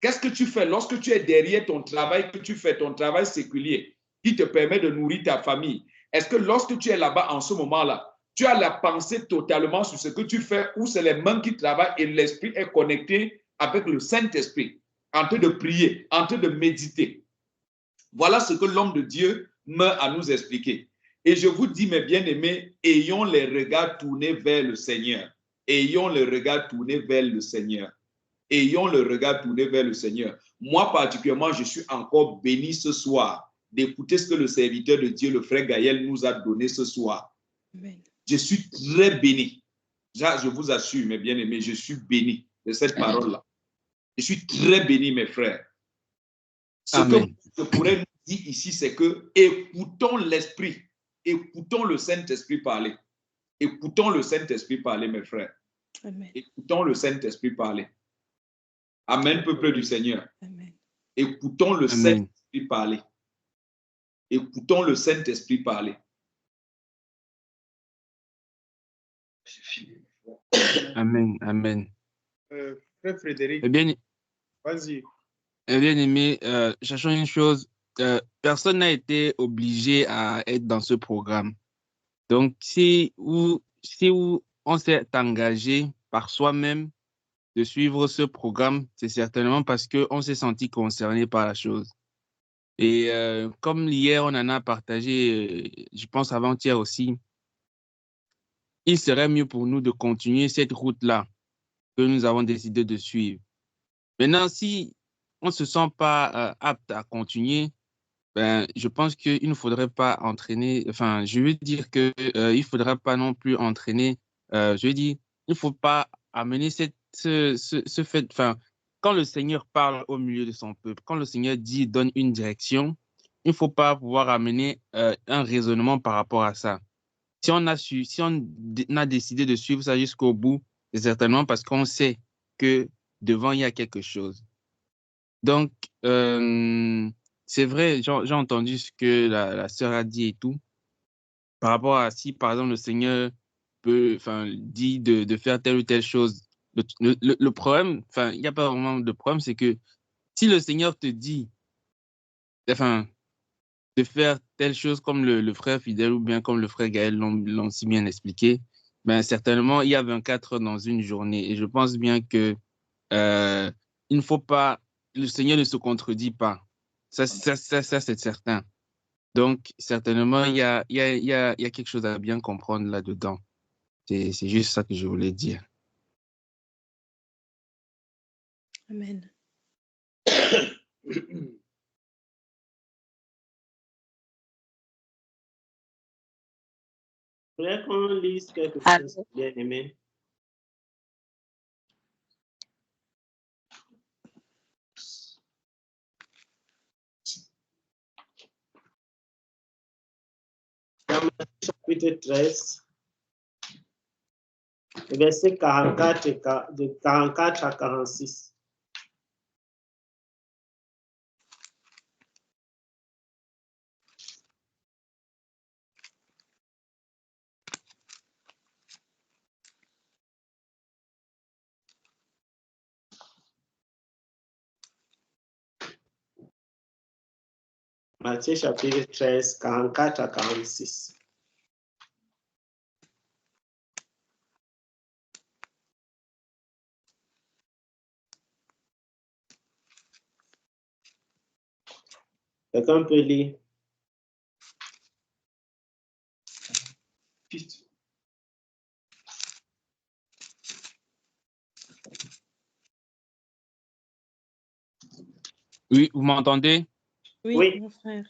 Qu'est-ce que tu fais lorsque tu es derrière ton travail, que tu fais ton travail séculier qui te permet de nourrir ta famille? Est-ce que lorsque tu es là-bas en ce moment-là, tu as la pensée totalement sur ce que tu fais ou c'est les mains qui travaillent et l'esprit est connecté avec le Saint-Esprit, en train de prier, en train de méditer? Voilà ce que l'homme de Dieu meurt à nous expliquer. Et je vous dis, mes bien-aimés, ayons les regards tournés vers le Seigneur. Ayons le regard tourné vers le Seigneur. Ayons le regard tourné vers le Seigneur. Moi, particulièrement, je suis encore béni ce soir d'écouter ce que le serviteur de Dieu, le frère Gaël, nous a donné ce soir. Amen. Je suis très béni. Je vous assure, mes bien-aimés, je suis béni de cette parole-là. Je suis très béni, mes frères. Ce Amen. Que je pourrais nous dire ici, c'est que écoutons l'Esprit, écoutons le Saint-Esprit parler. Écoutons le Saint-Esprit parler, mes frères. Amen. Écoutons le Saint-Esprit parler. Amen, peuple du Seigneur. Amen. Écoutons le Saint-Esprit parler. Écoutons le Saint-Esprit parler. Amen, amen. Frère Frédéric, vas-y. Bien aimé, sachant une chose, personne n'a été obligé à être dans ce programme. Donc, si on s'est engagé par soi-même de suivre ce programme, c'est certainement parce qu'on s'est senti concerné par la chose. Et comme hier, on en a partagé, je pense avant-hier aussi, il serait mieux pour nous de continuer cette route-là que nous avons décidé de suivre. Maintenant, si on ne se sent pas apte à continuer, ben, je pense qu'il ne faudrait pas entraîner, enfin, je veux dire qu'il ne faudra pas non plus entraîner, je veux dire, il ne faut pas amener ce fait, enfin, quand le Seigneur parle au milieu de son peuple, quand le Seigneur donne une direction, il ne faut pas pouvoir amener un raisonnement par rapport à ça. Si on a décidé de suivre ça jusqu'au bout, c'est certainement parce qu'on sait que devant, il y a quelque chose. Donc, c'est vrai, j'ai entendu ce que la sœur a dit et tout, par rapport à si, par exemple, le Seigneur dit de faire telle ou telle chose. Le problème, il n'y a pas vraiment de problème, c'est que si le Seigneur te dit, de faire telle chose comme le frère Fidèle ou bien comme le frère Gaël l'ont si bien expliqué, ben certainement, il y a 24 heures dans une journée. Et je pense bien que il ne faut pas, le Seigneur ne se contredit pas. Ça c'est certain. Donc, certainement, il y a quelque chose à bien comprendre là-dedans. C'est juste ça que je voulais dire. Amen. Je voudrais qu'on lise quelque chose, bien aimé. Dans le chapitre 13, versets 44 de 44 à 46. Matthieu chapitre 13, 44 à 46. Quelqu'un peut lire? Oui, vous m'entendez? Oui, mon frère.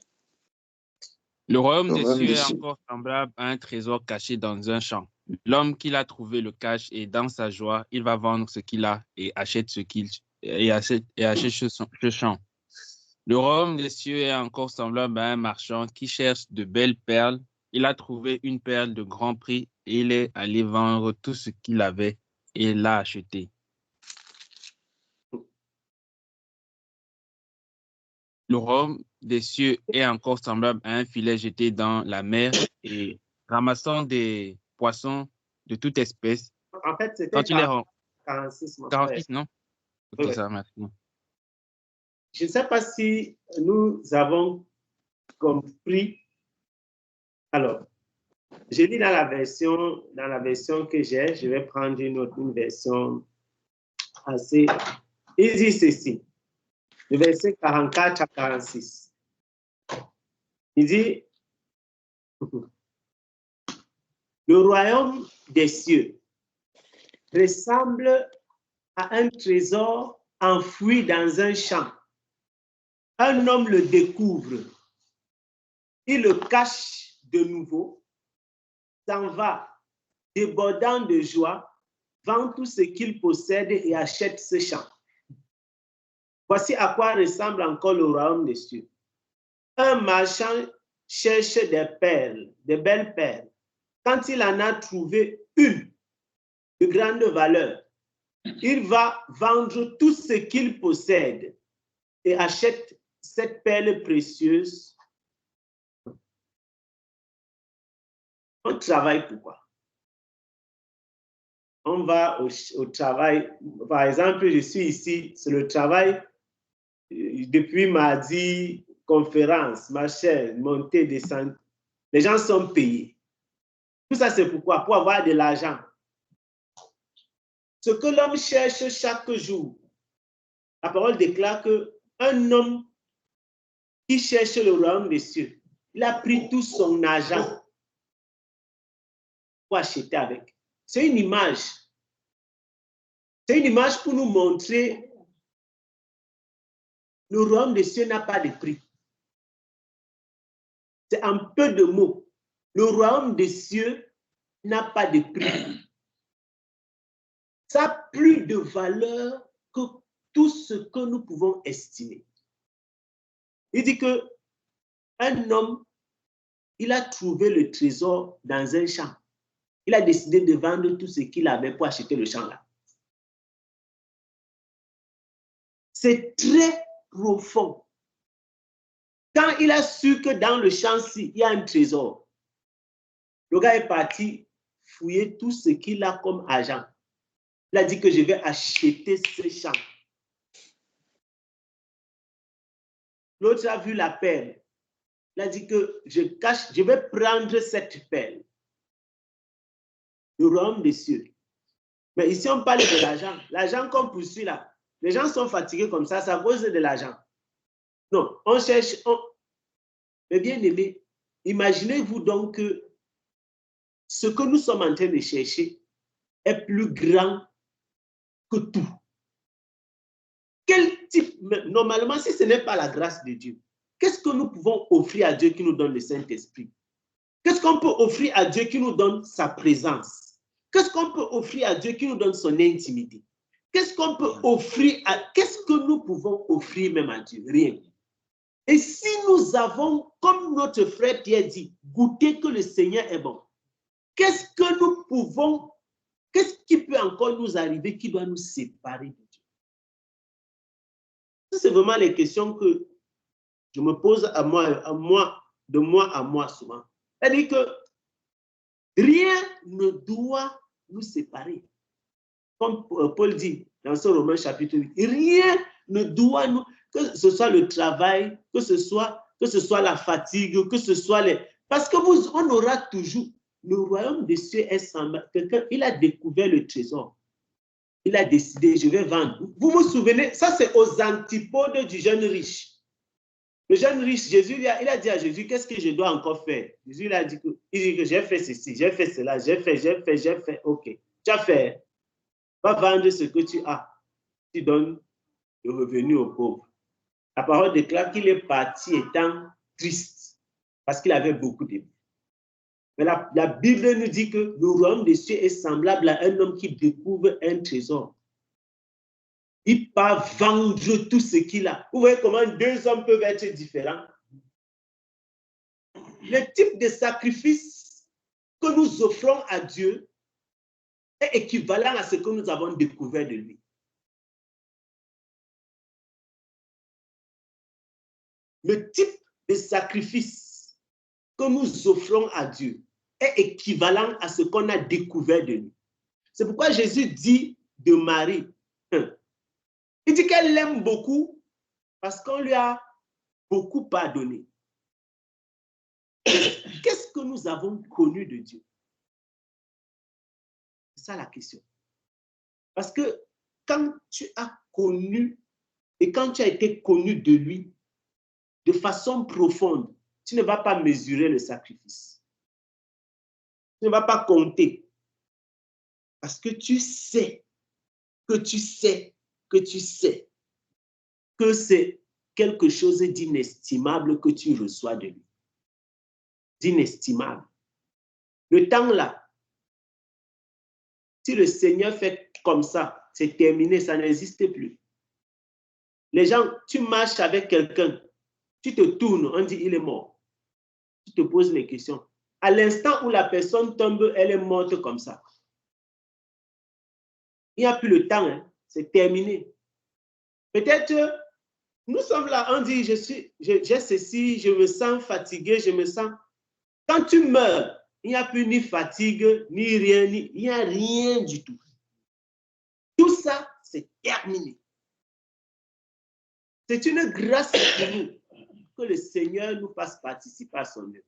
Le royaume des cieux est encore semblable à un trésor caché dans un champ. L'homme qu'il a trouvé le cache et dans sa joie, il va vendre ce qu'il a et achète ce champ. Le royaume des cieux est encore semblable à un marchand qui cherche de belles perles. Il a trouvé une perle de grand prix et il est allé vendre tout ce qu'il avait et l'a acheté. Le royaume des cieux est encore semblable à un filet jeté dans la mer et ramassant des poissons de toute espèce. En fait, c'était Quand il est 46, mon 46, frère. non? Ok, Oui. ça marche. Je ne sais pas si nous avons compris. Alors, je lis dans la version que j'ai, je vais prendre une version assez. Il dit ceci, le verset 44 à 46. Il dit, le royaume des cieux ressemble à un trésor enfoui dans un champ. Un homme le découvre, il le cache de nouveau, s'en va, débordant de joie, vend tout ce qu'il possède et achète ce champ. Voici à quoi ressemble encore le royaume des cieux. Un marchand cherche des perles, des belles perles. Quand il en a trouvé une de grande valeur, il va vendre tout ce qu'il possède et achète cette perle précieuse. On travaille pourquoi? On va au travail. Par exemple, je suis ici, c'est le travail depuis mardi, conférence, machin, montée, descente. Les gens sont payés. Tout ça, c'est pourquoi? Pour avoir de l'argent. Ce que l'homme cherche chaque jour, la parole déclare qu'un homme qui cherche le royaume des cieux, il a pris tout son argent pour acheter avec. C'est une image. C'est une image pour nous montrer le royaume des cieux n'a pas de prix. C'est un peu de mots. Le royaume des cieux n'a pas de prix. Ça a plus de valeur que tout ce que nous pouvons estimer. Il dit que un homme, il a trouvé le trésor dans un champ. Il a décidé de vendre tout ce qu'il avait pour acheter le champ là. C'est très profond. Quand il a su que dans le champ-ci, il y a un trésor, le gars est parti fouiller tout ce qu'il a comme argent. Il a dit que je vais acheter ce champ. L'autre a vu la perle. Il a dit que je vais prendre cette perle. Le royaume des cieux. Mais ici, on parle de l'argent. L'argent qu'on poursuit là. Les gens sont fatigués comme ça cause de l'argent. Non, on cherche. Mais bien aimé, imaginez-vous donc que ce que nous sommes en train de chercher est plus grand que tout. Quel type, normalement, si ce n'est pas la grâce de Dieu, qu'est-ce que nous pouvons offrir à Dieu qui nous donne le Saint-Esprit? Qu'est-ce qu'on peut offrir à Dieu qui nous donne sa présence? Qu'est-ce qu'on peut offrir à Dieu qui nous donne son intimité? Qu'est-ce qu'on peut offrir qu'est-ce que nous pouvons offrir même à Dieu? Rien. Et si nous avons, comme notre frère Pierre dit, goûté que le Seigneur est bon, qu'est-ce que nous pouvons, qu'est-ce qui peut encore nous arriver qui doit nous séparer de Dieu? C'est vraiment les questions que je me pose de moi à moi souvent. C'est-à-dire que rien ne doit nous séparer. Comme Paul dit dans ce Romains chapitre 8, rien ne doit nous, que ce soit le travail, que ce soit la fatigue, que ce soit les... Parce que on aura toujours, le royaume des cieux est semblable. Quelqu'un, il a découvert le trésor. Il a décidé, je vais vendre. Vous vous souvenez, ça c'est aux antipodes du jeune riche. Le jeune riche, Jésus, il a dit à Jésus, qu'est-ce que je dois encore faire? Jésus il a dit que j'ai fait ceci, j'ai fait cela, j'ai fait. Ok, tu as fait. Va vendre ce que tu as. Tu donnes le revenu aux pauvres. La parole déclare qu'il est parti étant triste parce qu'il avait beaucoup de biens. Mais la Bible nous dit que le royaume des cieux est semblable à un homme qui découvre un trésor. Il part vendre tout ce qu'il a. Vous voyez comment deux hommes peuvent être différents. Le type de sacrifice que nous offrons à Dieu est équivalent à ce que nous avons découvert de lui. Le type de sacrifice que nous offrons à Dieu est équivalent à ce qu'on a découvert de lui. C'est pourquoi Jésus dit de Marie, il dit qu'elle l'aime beaucoup parce qu'on lui a beaucoup pardonné. Qu'est-ce que nous avons connu de Dieu? C'est ça la question. Parce que quand tu as connu et quand tu as été connu de lui de façon profonde, tu ne vas pas mesurer le sacrifice. Tu ne vas pas compter. Parce que tu sais que c'est quelque chose d'inestimable que tu reçois de lui. D'inestimable. Le temps là, si le Seigneur fait comme ça, c'est terminé, ça n'existe plus. Les gens, tu marches avec quelqu'un, tu te tournes, on dit il est mort. Tu te poses les questions. À l'instant où la personne tombe, elle est morte comme ça. Il n'y a plus le temps, hein, c'est terminé. Peut-être, nous sommes là, on dit, j'ai ceci, je me sens fatigué, je me sens... Quand tu meurs, il n'y a plus ni fatigue, ni rien, il n'y a rien du tout. Tout ça, c'est terminé. C'est une grâce pour nous que le Seigneur nous fasse participer à son œuvre.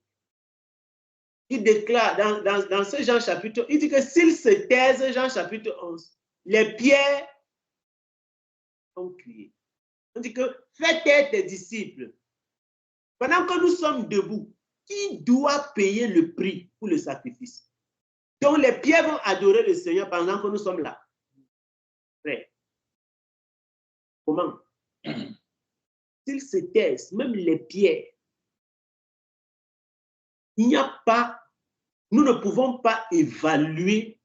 Il déclare dans ce Jean chapitre, il dit que s'il se taise, Jean chapitre 11, les pierres ont crié. On dit que fais taire tes disciples. Pendant que nous sommes debout, qui doit payer le prix pour le sacrifice? Donc les pierres vont adorer le Seigneur pendant que nous sommes là. Frère, comment? S'ils se taisent, même les pierres, il n'y a pas, nous ne pouvons pas évaluer,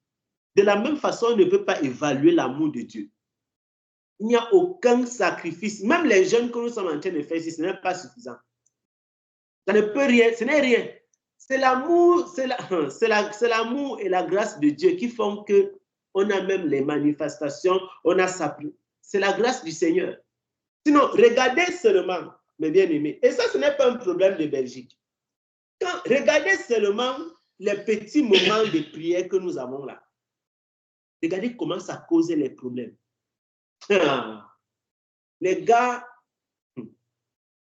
de la même façon, on ne peut pas évaluer l'amour de Dieu. Il n'y a aucun sacrifice, même les jeûnes que nous sommes en train de faire ici, ce n'est pas suffisant. Ça ne peut rien, ce n'est rien. C'est l'amour, c'est l'amour et la grâce de Dieu qui font que on a même les manifestations, on a ça. C'est la grâce du Seigneur. Sinon, regardez seulement, mes bien-aimés, et ça, ce n'est pas un problème de Belgique. Regardez seulement les petits moments de prière que nous avons là. Regardez comment ça cause les problèmes. Les gars,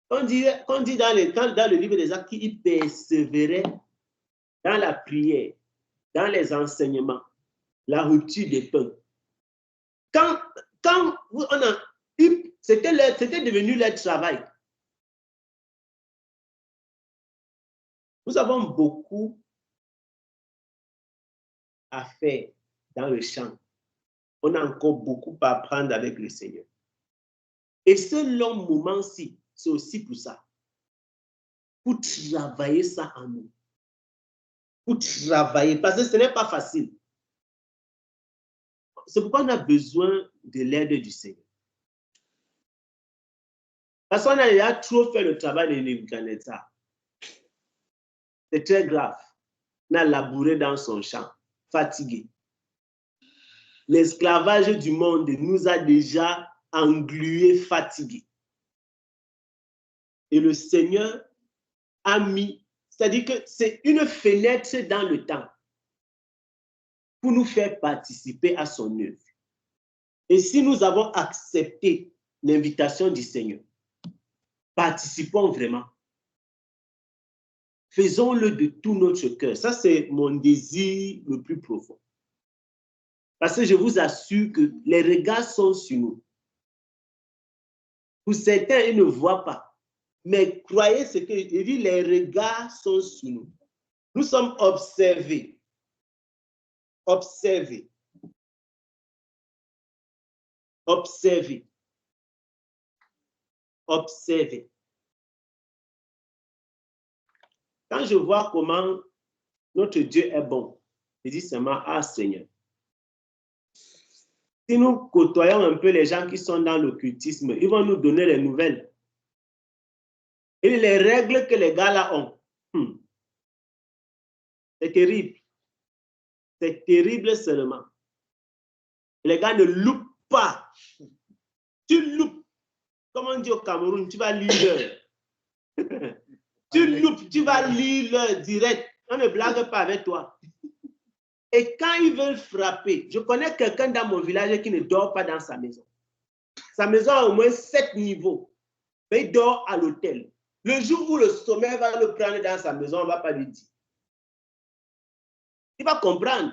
on dit dans le livre des Actes qu'ils persévéraient dans la prière, dans les enseignements, la rupture des pains. C'était devenu leur travail. Nous avons beaucoup à faire dans le champ. On a encore beaucoup à apprendre avec le Seigneur. Et ce long moment-ci, c'est aussi pour ça. Pour travailler ça en nous. Pour travailler, parce que ce n'est pas facile. C'est pourquoi on a besoin de l'aide du Seigneur. Parce qu'on a déjà trop fait le travail de Nebuchadnezzar. C'est très grave. On a labouré dans son champ, fatigué. L'esclavage du monde nous a déjà englués, fatigués. Et le Seigneur a mis, c'est-à-dire que c'est une fenêtre dans le temps pour nous faire participer à son œuvre. Et si nous avons accepté l'invitation du Seigneur, participons vraiment. Faisons-le de tout notre cœur. Ça, c'est mon désir le plus profond. Parce que je vous assure que les regards sont sur nous. Pour certains, ils ne voient pas. Mais croyez ce que je dis, les regards sont sur nous. Nous sommes observés. Observés. Observés. Observés. Quand je vois comment Notre Dieu est bon. Je dis seulement, ah Seigneur. Si nous côtoyons un peu les gens qui sont dans l'occultisme, ils vont nous donner les nouvelles. Et les règles que les gars là ont. C'est terrible. C'est terrible seulement. Les gars ne loupent pas. Tu loupes. Comme on dit au Cameroun, tu vas lire l'heure. Tu loupes, tu vas lire l'heure direct. On ne blague pas avec toi. Et quand ils veulent frapper, je connais quelqu'un dans mon village qui ne dort pas dans sa maison. Sa maison a au moins 7 niveaux. Mais il dort à l'hôtel. Le jour où le sommeil va le prendre dans sa maison, on ne va pas lui dire. Il va comprendre.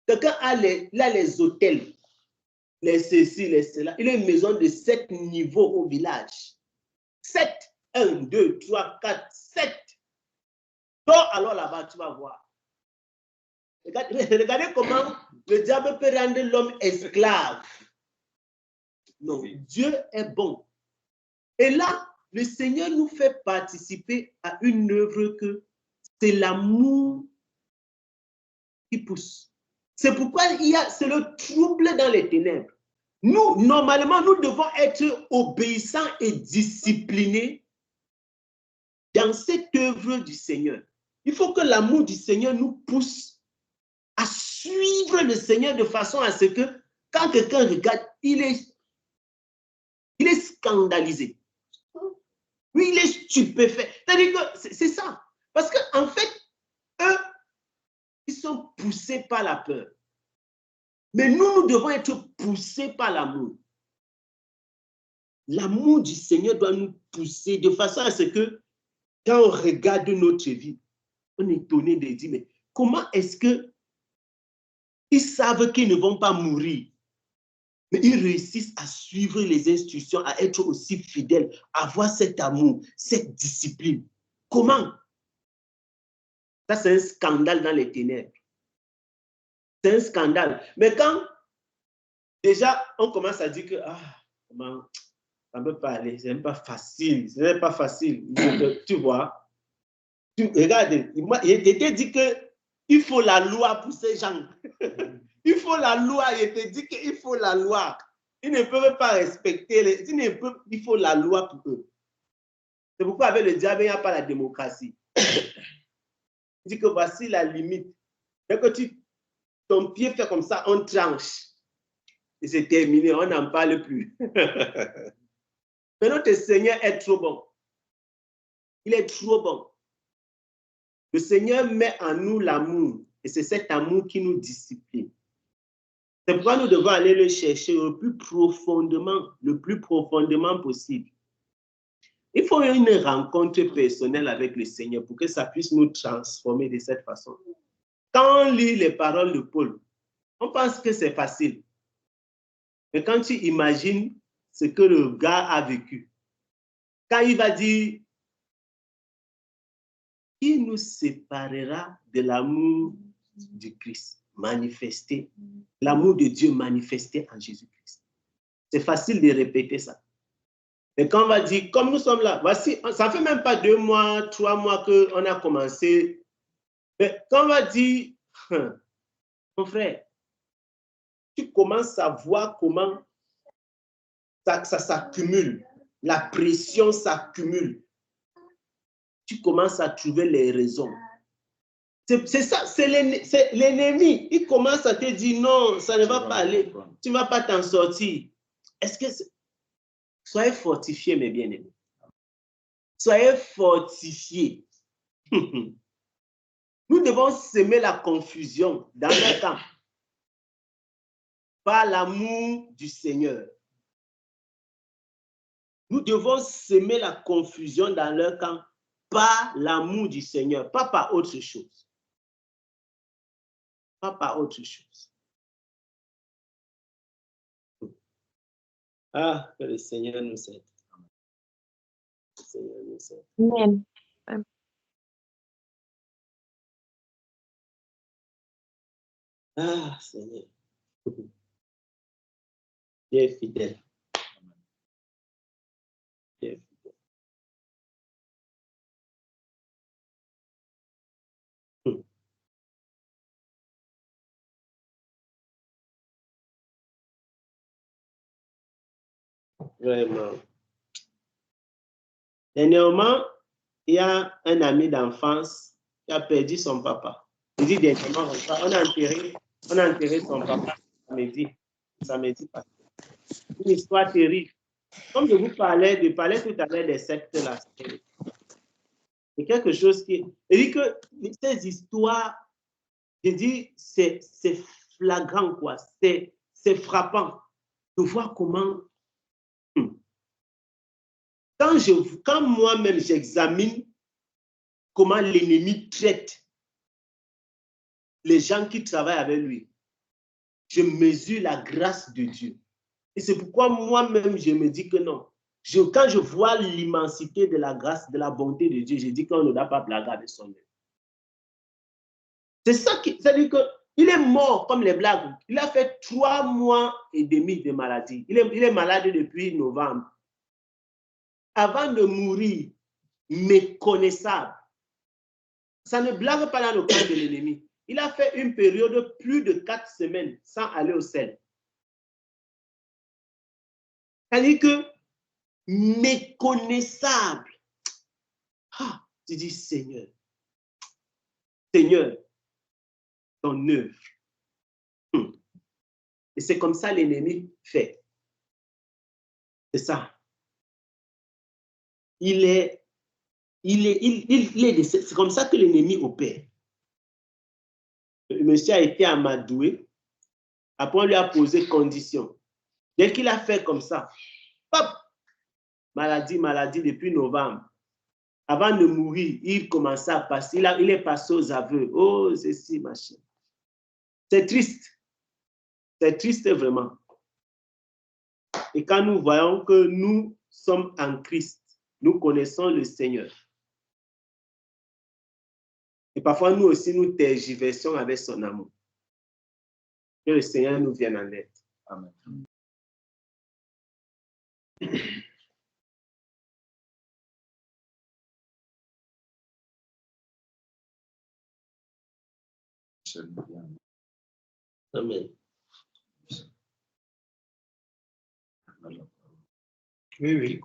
Quelqu'un a les hôtels, les ceci, les cela. Il a une maison de 7 niveaux au village. 7. 1, 2, 3, 4, 7. Dors alors là-bas, tu vas voir. Regardez comment le diable peut rendre l'homme esclave. Non, Dieu est bon. Et là, le Seigneur nous fait participer à une œuvre que c'est l'amour qui pousse. C'est pourquoi c'est le trouble dans les ténèbres. Nous, normalement, nous devons être obéissants et disciplinés dans cette œuvre du Seigneur. Il faut que l'amour du Seigneur nous pousse à suivre le Seigneur de façon à ce que quand quelqu'un regarde, il est scandalisé. Oui, il est stupéfait. C'est-à-dire que c'est ça. Parce qu'en fait, eux, ils sont poussés par la peur. Mais nous devons être poussés par l'amour. L'amour du Seigneur doit nous pousser de façon à ce que quand on regarde notre vie, on est étonné de dire, mais comment est-ce que ils savent qu'ils ne vont pas mourir, mais ils réussissent à suivre les instructions, à être aussi fidèles, à avoir cet amour, cette discipline. Comment? Ça, c'est un scandale dans les ténèbres. C'est un scandale. Mais quand déjà on commence à dire que comment, ça ne peut pas aller, ce n'est pas facile, ce n'est pas facile. Tu vois, regarde, il te dit qu'il faut la loi pour ces gens. Il faut la loi, il te dit qu'il faut la loi. Ils ne peuvent pas respecter, il faut la loi pour eux. C'est pourquoi avec le diable, il n'y a pas la démocratie. Il dit que voici la limite. Dès que ton pied fait comme ça, on tranche. Et c'est terminé, on n'en parle plus. Mais notre Seigneur est trop bon. Il est trop bon. Le Seigneur met en nous l'amour. Et c'est cet amour qui nous discipline. C'est pourquoi nous devons aller le chercher le plus profondément possible. Il faut une rencontre personnelle avec le Seigneur pour que ça puisse nous transformer de cette façon. Quand on lit les paroles de Paul, on pense que c'est facile. Mais quand tu imagines ce que le gars a vécu, quand il va dire, qui nous séparera de l'amour du Christ manifesté, l'amour de Dieu manifesté en Jésus-Christ. C'est facile de répéter ça. Et quand on va dire, comme nous sommes là, voici, ça ne fait même pas 2 mois, 3 mois qu'on a commencé. Mais quand on va dire, mon frère, tu commences à voir comment ça s'accumule. La pression s'accumule. Tu commences à trouver les raisons. C'est ça, c'est l'ennemi. Il commence à te dire, non, ça ne va pas aller. Tu ne vas pas t'en sortir. Est-ce que soyez fortifiés, mes bien-aimés. Soyez fortifiés. Nous devons semer la confusion dans leur camp par l'amour du Seigneur. Nous devons semer la confusion dans leur camp par l'amour du Seigneur, pas par autre chose. Pas par autre chose. Ah, que le Seigneur nous aide. Le Seigneur nous aide. Amen. Ah, Seigneur. Dieu est fidèle. Dieu est fidèle. Vraiment. Dernièrement, il y a un ami d'enfance qui a perdu son papa. Il dit dernièrement, on a enterré son papa samedi passé. Une histoire terrible. Comme je vous parlais tout à l'heure des sectes là, c'est quelque chose qui... Je dis que ces histoires, je dis, c'est flagrant, quoi. C'est frappant de voir comment... Quand moi-même j'examine comment l'ennemi traite les gens qui travaillent avec lui, je mesure la grâce de Dieu. Et c'est pourquoi moi-même je me dis que non. Quand je vois l'immensité de la grâce, de la bonté de Dieu, je dis qu'on ne doit pas blaguer avec son œuvre. C'est ça qui... C'est-à-dire qu'il est mort comme les blagues. Il a fait 3 mois et demi de maladie. Il est malade depuis novembre. Avant de mourir, méconnaissable. Ça ne blague pas dans le camp de l'ennemi. Il a fait une période de plus de 4 semaines sans aller au sel. C'est-à-dire que méconnaissable. Ah, tu dis Seigneur, Seigneur, ton œuvre. Et c'est comme ça l'ennemi fait. C'est ça. C'est comme ça que l'ennemi opère. Le monsieur a été amadoué. Après, on lui a posé condition. Dès qu'il a fait comme ça, hop, maladie depuis novembre. Avant de mourir, il commençait à passer. Il est passé aux aveux. Oh, ceci, machin. C'est triste. C'est triste vraiment. Et quand nous voyons que nous sommes en Christ, nous connaissons le Seigneur. Et parfois, nous aussi, nous tergiversons avec son amour. Que le Seigneur nous vienne en aide. Amen. Amen. Oui.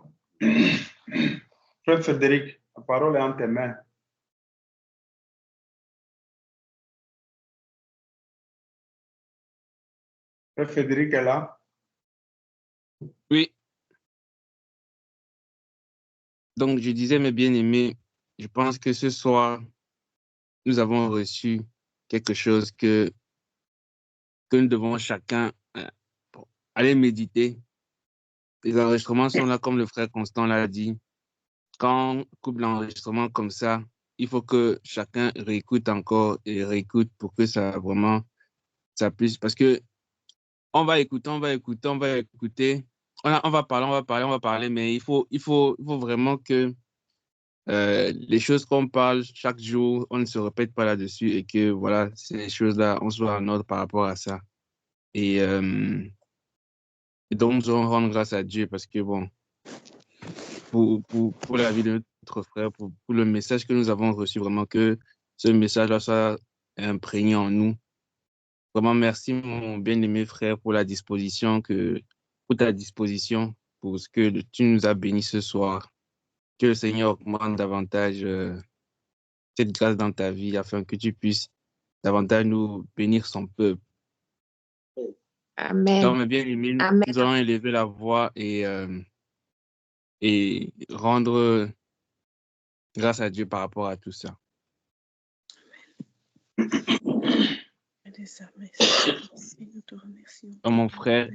Frère Frédéric, la parole est en tes mains. Frère Frédéric est là? Oui. Donc, je disais, mes bien-aimés, je pense que ce soir, nous avons reçu quelque chose que nous devons chacun aller méditer. Les enregistrements sont là, comme le frère Constant l'a dit. Quand on coupe l'enregistrement comme ça, il faut que chacun réécoute encore et réécoute pour que ça vraiment, ça puisse... Parce que on va écouter. On va parler, mais il faut vraiment que les choses qu'on parle chaque jour, on ne se répète pas là-dessus et que voilà, ces choses-là, on soit en ordre par rapport à ça. Et donc, nous allons rendre grâce à Dieu parce que bon, pour la vie de notre frère, pour le message que nous avons reçu, vraiment que ce message-là soit imprégné en nous. Vraiment, merci, mon bien-aimé frère, pour ta disposition, pour ce que tu nous as bénis ce soir. Que le Seigneur augmente davantage cette grâce dans ta vie afin que tu puisses davantage nous bénir son peuple. Amen. Donc, mes bien-aimés, nous allons élever la voix et rendre grâce à Dieu par rapport à tout ça. Donc, mon frère,